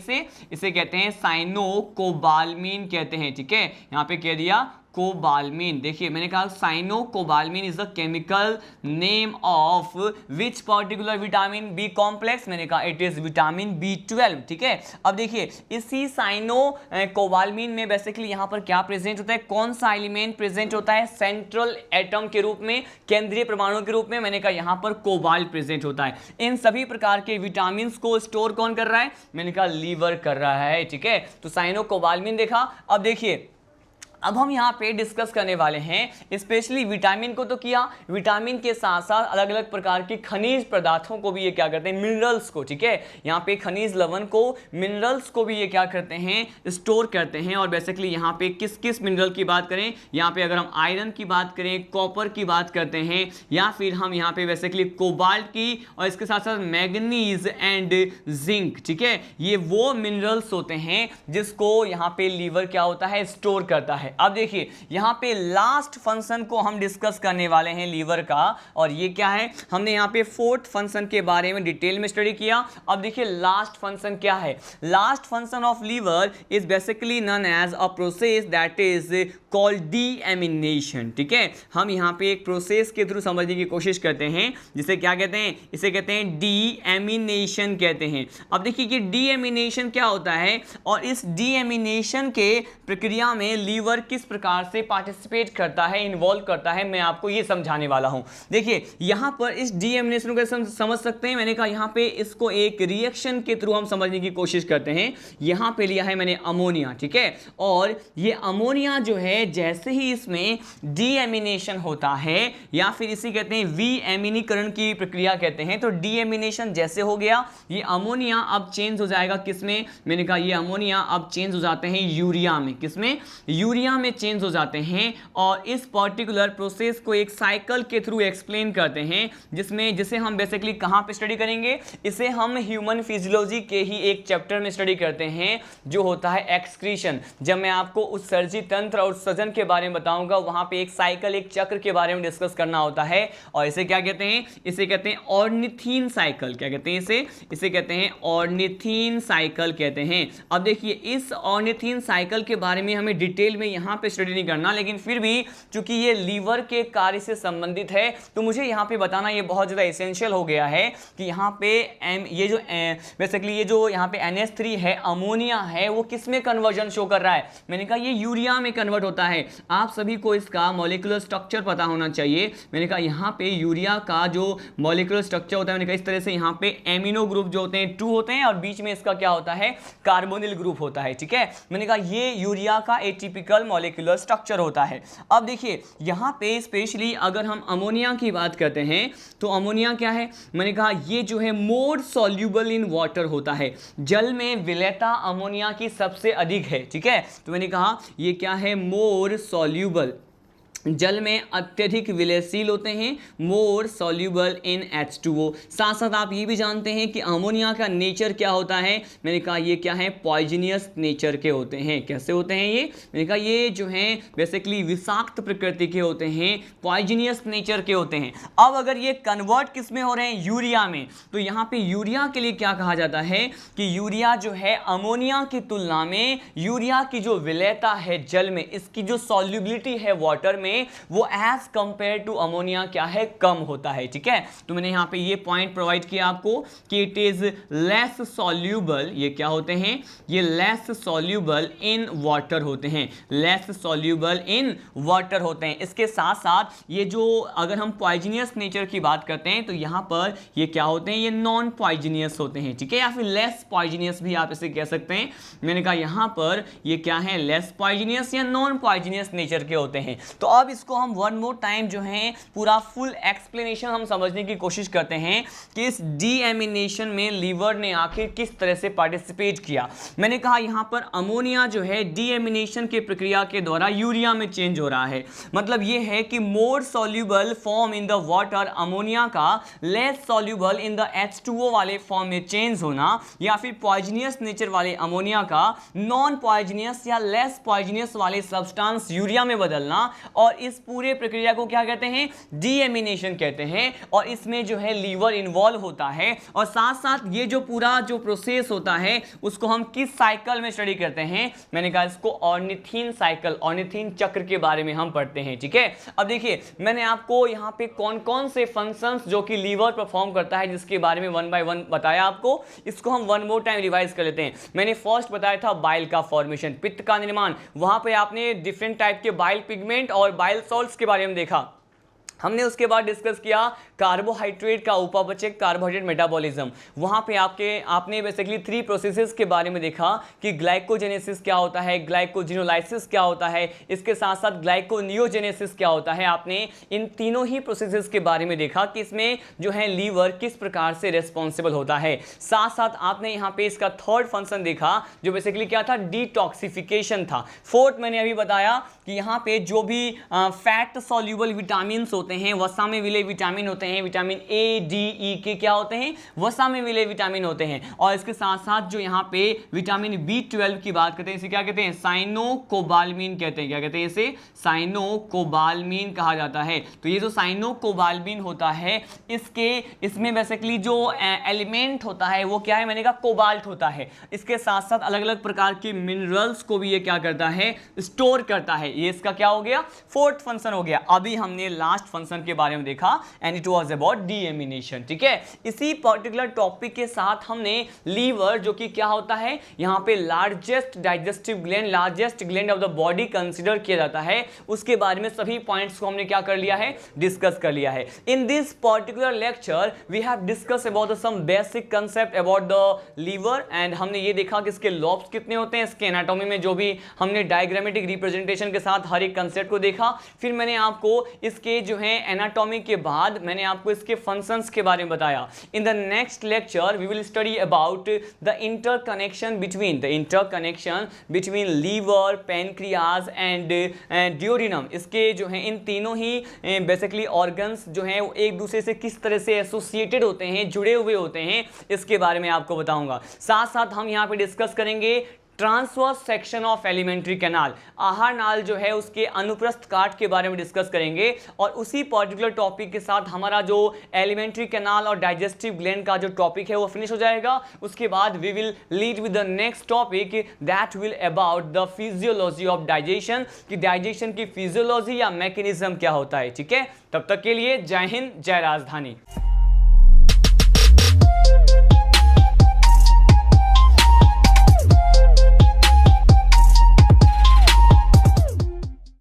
इसे कहते हैं साइनोकोबाल्मिन कहते हैं, ठीक है। यहाँ पे कह दिया कोबाल्मिन। देखिए मैंने कहा cyanocobalamin is the chemical name of which particular vitamin B complex, मैंने कहा इट इज विटामिन B12, ठीक है। अब देखिए इसी साइनोकोबाल्मिन में बेसिकली यहाँ पर क्या प्रेजेंट होता है, कौन सा एलिमेंट प्रेजेंट होता है, सेंट्रल एटम के रूप में, केंद्रीय परमाणु के रूप में, मैंने कहा यहाँ पर कोबाल्ट प्रेजेंट होता है। इन सभी प्रकार के विटामिन को स्टोर कौन कर रहा है, मैंने कहा लीवर कर रहा है, ठीक है। तो साइनोकोबाल्मिन देखा। अब देखिए अब हम यहाँ पे डिस्कस करने वाले हैं स्पेशली विटामिन को तो किया, विटामिन के साथ साथ अलग अलग प्रकार की खनिज पदार्थों को भी ये क्या करते हैं, मिनरल्स को, ठीक है। यहाँ पे खनिज लवण को, मिनरल्स को भी ये क्या करते हैं, स्टोर करते हैं। और बेसिकली यहाँ पे किस किस मिनरल की बात करें, यहाँ पे अगर हम आयरन की बात करें, कॉपर की बात करते हैं, या फिर हम यहाँ पे बेसिकली कोबाल्ट की, और इसके साथ साथ मैग्नीज एंड जिंक, ठीक है। ये वो मिनरल्स होते हैं जिसको यहाँ पे लीवर क्या होता है, स्टोर करता है। अब देखिए यहां पे लास्ट फंक्शन को हम डिस्कस करने वाले हैं लीवर का, और ये क्या है, हमने यहां पे फोर्थ फंक्शन के बारे में डिटेल में स्टडी किया। अब देखिए लास्ट फंक्शन क्या है, last function of liver is basically known as a process that is called deamination, ठीक है। हम यहां पे एक प्रोसेस के थ्रू समझने की कोशिश करते हैं जिसे क्या कहते हैं, इसे कहते हैं डीएमिनेशन कहते हैं। अब देखिए कि डीएमिनेशन क्या होता है, और इस डीएमिनेशन के प्रक्रिया में लीवर लीवर किस प्रकार से पार्टिसिपेट करता है, इन्वॉल्व करता है, मैं आपको ये समझाने वाला हूं। देखिए यहां पर इस डीएमिनेशन को समझ सकते हैं। मैंने कहा यहां पे इसको एक रिएक्शन के थ्रू हम समझने की कोशिश करते हैं। यहां पे लिया है मैंने अमोनिया, ठीक है, और ये अमोनिया जो है जैसे ही इसमें डीएमिनेशन होता है या फिर इसे कहते हैं विएमिनीकरण की प्रक्रिया कहते हैं, तो डीएमिनेशन जैसे हो गया ये अमोनिया अब चेंज हो जाएगा किसमें, मैंने कहा ये अमोनिया अब चेंज हो जाते हैं यूरिया में। किसमें? यूरिया में चेंज हो जाते हैं। और इस पर्टिकुलर प्रोसेस को एक साइकिल के थ्रू एक्सप्लेन करते हैं जिसे हम बेसिकली कहां पे स्टडी करेंगे, इसे हम ह्यूमन फिजियोलॉजी के ही एक चैप्टर में स्टडी करते हैं जो होता है एक्सक्रीशन। जब मैं आपको उत्सर्जी तंत्र और उत्सर्जन के बारे में बताऊंगा वहां पे एक साइकिल, एक चक्र के बारे में डिस्कस करना होता है। और इसे क्या कहते हैं? इसे कहते हैं ऑर्निथीन साइकिल। क्या कहते हैं इसे कहते हैं ऑर्निथीन साइकिल कहते हैं। अब देखिए इस ऑर्निथीन साइकिल के बारे में हमें डिटेल में यहां पे स्टडी नहीं करना, लेकिन फिर भी चूंकि ये लीवर के कार्य से संबंधित है तो मुझे यहां पे बताना ये बहुत ज्यादा एसेंशियल हो गया है कि यहां पे ये जो बेसिकली ये जो यहां पे NH3 है, अमोनिया है, वो किस में कन्वर्जन शो कर रहा है? मैंने कहा ये यूरिया में कन्वर्ट होता है। आप सभी को इसका मॉलिक्यूलर स्ट्रक्चर पता होना चाहिए। मैंने कहा यहां पे यूरिया का जो मॉलिक्यूलर स्ट्रक्चर होता है, मैंने कहा इस तरह से यहां पे एमिनो ग्रुप जो होते हैं 2 होते हैं और बीच में इसका क्या होता है? कार्बोनिल ग्रुप होता है, ठीक है। मैंने कहा ये यूरिया का एटिपिकल मॉलिक्यूलर स्ट्रक्चर होता है। अब देखिए यहां पे स्पेशली अगर हम अमोनिया की बात करते हैं तो अमोनिया क्या है? मैंने कहा ये जो है मोर सॉल्यूबल इन वाटर होता है। जल में विलेयता अमोनिया की सबसे अधिक है, ठीक है। तो मैंने कहा ये क्या है? मोर सॉल्यूबल, जल में अत्यधिक विलयशील होते हैं, मोर सॉल्यूबल इन H2O। साथ साथ आप ये भी जानते हैं कि अमोनिया का नेचर क्या होता है? मैंने कहा ये क्या है? पॉइजनियस नेचर के होते हैं। कैसे होते हैं ये? मैंने कहा ये जो हैं बेसिकली विषाक्त प्रकृति के होते हैं, पॉइजनियस नेचर के होते हैं। अब अगर ये कन्वर्ट किस में हो रहे हैं? यूरिया में। तो यहाँ पे यूरिया के लिए क्या कहा जाता है कि यूरिया जो है अमोनिया की तुलना में यूरिया की जो विलयता है जल में, इसकी जो सॉल्युबिलिटी है वाटर में, वो एज कंपेयर टू अमोनिया क्या है? कम होता है, ठीक है। तो मैंने यहां पे ये पॉइंट प्रोवाइड किया आपको कि इट इज लेस सॉल्यूबल। ये क्या होते हैं? ये लेस सॉल्यूबल इन वाटर होते हैं, लेस सॉल्यूबल इन वाटर होते हैं। इसके साथ साथ ये जो अगर हम पॉइजनियस नेचर की बात करते हैं तो यहां पर ये क्या होते हैं? ये नॉन पॉइजनियस होते हैं, ठीक है, या फिर लेस पॉइजनियस भी आप इसे कह सकते हैं। मैंने कहा यहां पर ये क्या है? लेस पॉइजनियस या नॉन पॉइजनियस नेचर के होते हैं। तो अब इसको हम वन मोर टाइम जो है पूरा फुल एक्सप्लेनेशन हम समझने की कोशिश करते हैं कि इस डीएमिनेशन में लीवर ने आखिर किस तरह से पार्टिसिपेट किया। मैंने कहा यहां पर अमोनिया जो है डीएमिनेशन की प्रक्रिया के द्वारा यूरिया में चेंज हो रहा है। मतलब यह है कि more soluble form in the water ammonia का less soluble in the H2O वाले फॉर्म में चेंज होना, या फिर पॉइजनियस नेचर वाले अमोनिया का नॉन पॉइजनियस या लेस पॉइजनियस वाले सब्सटेंस यूरिया में बदलना। और इस पूरे प्रक्रिया को क्या कहते हैं? डीएमिनेशन कहते हैं। और इसमें जो है लीवर इन्वॉल्व होता है। और साथ साथ ये जो पूरा जो प्रोसेस होता है उसको हम किस साइकिल में स्टडी करते हैं? मैंने कहा इसको ऑर्निथीन साइकिल, ऑर्निथीन चक्र के बारे में हम पढ़ते हैं, ठीक है। अब देखिए मैंने आपको यहाँ पे कौन कौन से फंक्शंस जो कि लीवर परफॉर्म करता है जिसके बारे में 1 बाय 1 बताया आपको। इसको हम वन मोर टाइम रिवाइज कर लेते हैं। मैंने फर्स्ट बताया था बाइल का फॉर्मेशन, पित्त का निर्माण। वहां पे आपने डिफरेंट टाइप के बाइल पिगमेंट और बाइल सॉल्ट्स के बारे में देखा। हमने उसके बाद डिस्कस किया कार्बोहाइड्रेट का उपापचय, कार्बोहाइड्रेट मेटाबॉलिज्म। वहां पे आपने बेसिकली 3 प्रोसेसेस के बारे में देखा कि ग्लाइकोजेनेसिस क्या होता है, ग्लाइकोजिनोलाइसिस क्या होता है, इसके साथ साथ ग्लाइकोनियोजेनेसिस क्या होता है। आपने इन तीनों ही प्रोसेसेस के बारे में देखा कि इसमें जो है लीवर किस प्रकार से रिस्पॉन्सिबल होता है। साथ साथ आपने यहाँ पे इसका थर्ड फंक्शन देखा जो बेसिकली क्या था? डिटॉक्सिफिकेशन था। फोर्थ मैंने अभी बताया कि यहाँ पे जो भी फैट सॉल्यूबल विटामिन होते हैं, वसा में विलय विटामिन होते हैं, विटामिन ए, डी, ई के क्या होते हैं? वसा में विलय विटामिन होते हैं। और इसके साथ साथ जो यहाँ पे विटामिन B12 की बात करते हैं, इसे क्या कहते हैं? साइनोकोबाल्मिन कहते हैं। क्या कहते हैं? इसे साइनोकोबाल्मिन कहा जाता है। तो ये जो साइनोकोबाल्मिन होता है इसमें बेसिकली जो एलिमेंट होता है वो क्या है? मैंने कहा कोबाल्ट होता है। इसके साथ साथ अलग अलग प्रकार के मिनरल्स को भी ये क्या करता है? स्टोर करता है। ये इसका क्या हो गया? फोर्थ फंक्शन हो गया। अभी हमने लास्ट फंक्शन के बारे में देखा and it was about deamination. ठीक है, इसी पर्टिकुलर टॉपिक के साथ हमने लीवर, जो कि क्या होता है, यहाँ पे largest digestive gland, largest gland of the body consider किया जाता है, उसके बारे में सभी पॉइंट्स को हमने क्या कर लिया है, डिस्कस कर लिया है। In this particular lecture we have discuss about some basic concept about the liver and हमने ये देखा कि इसके लॉब्स कितने होते हैं, इसके एनाटॉमी में जो भी हमने डायग्रामेटिक रिप्रेजेंटेशन के साथ हर एक कंसेप्ट को देखा। फिर मैंने आपको इसके जो है एनाटॉमी के बाद मैंने आपको इसके फंक्शंस के बारे में बताया। In the next lecture we will study about the interconnection between liver, pancreas and duodenum. इसके जो है इन तीनों ही बेसिकली ऑर्गन्स जो हैं वो एक दूसरे से किस तरह से एसोसिएटेड होते हैं, जुड़े हुए होते हैं, इसके बारे में आपको बताऊंगा। साथ साथ हम यहाँ पे डिस्कस करेंगे transverse section of alimentary canal, आहार नाल जो है उसके अनुप्रस्थ काट के बारे में डिस्कस करेंगे। और उसी पर्टिकुलर टॉपिक के साथ हमारा जो एलिमेंट्री कैनाल और डाइजेस्टिव ग्लैंड का जो टॉपिक है वो फिनिश हो जाएगा। उसके बाद we will lead with the next topic that will about the physiology of digestion, कि डाइजेशन की फिजियोलॉजी या मैकेनिज्म क्या होता है। ठीक है, तब तक के लिए जय हिंद, जय राजधानी।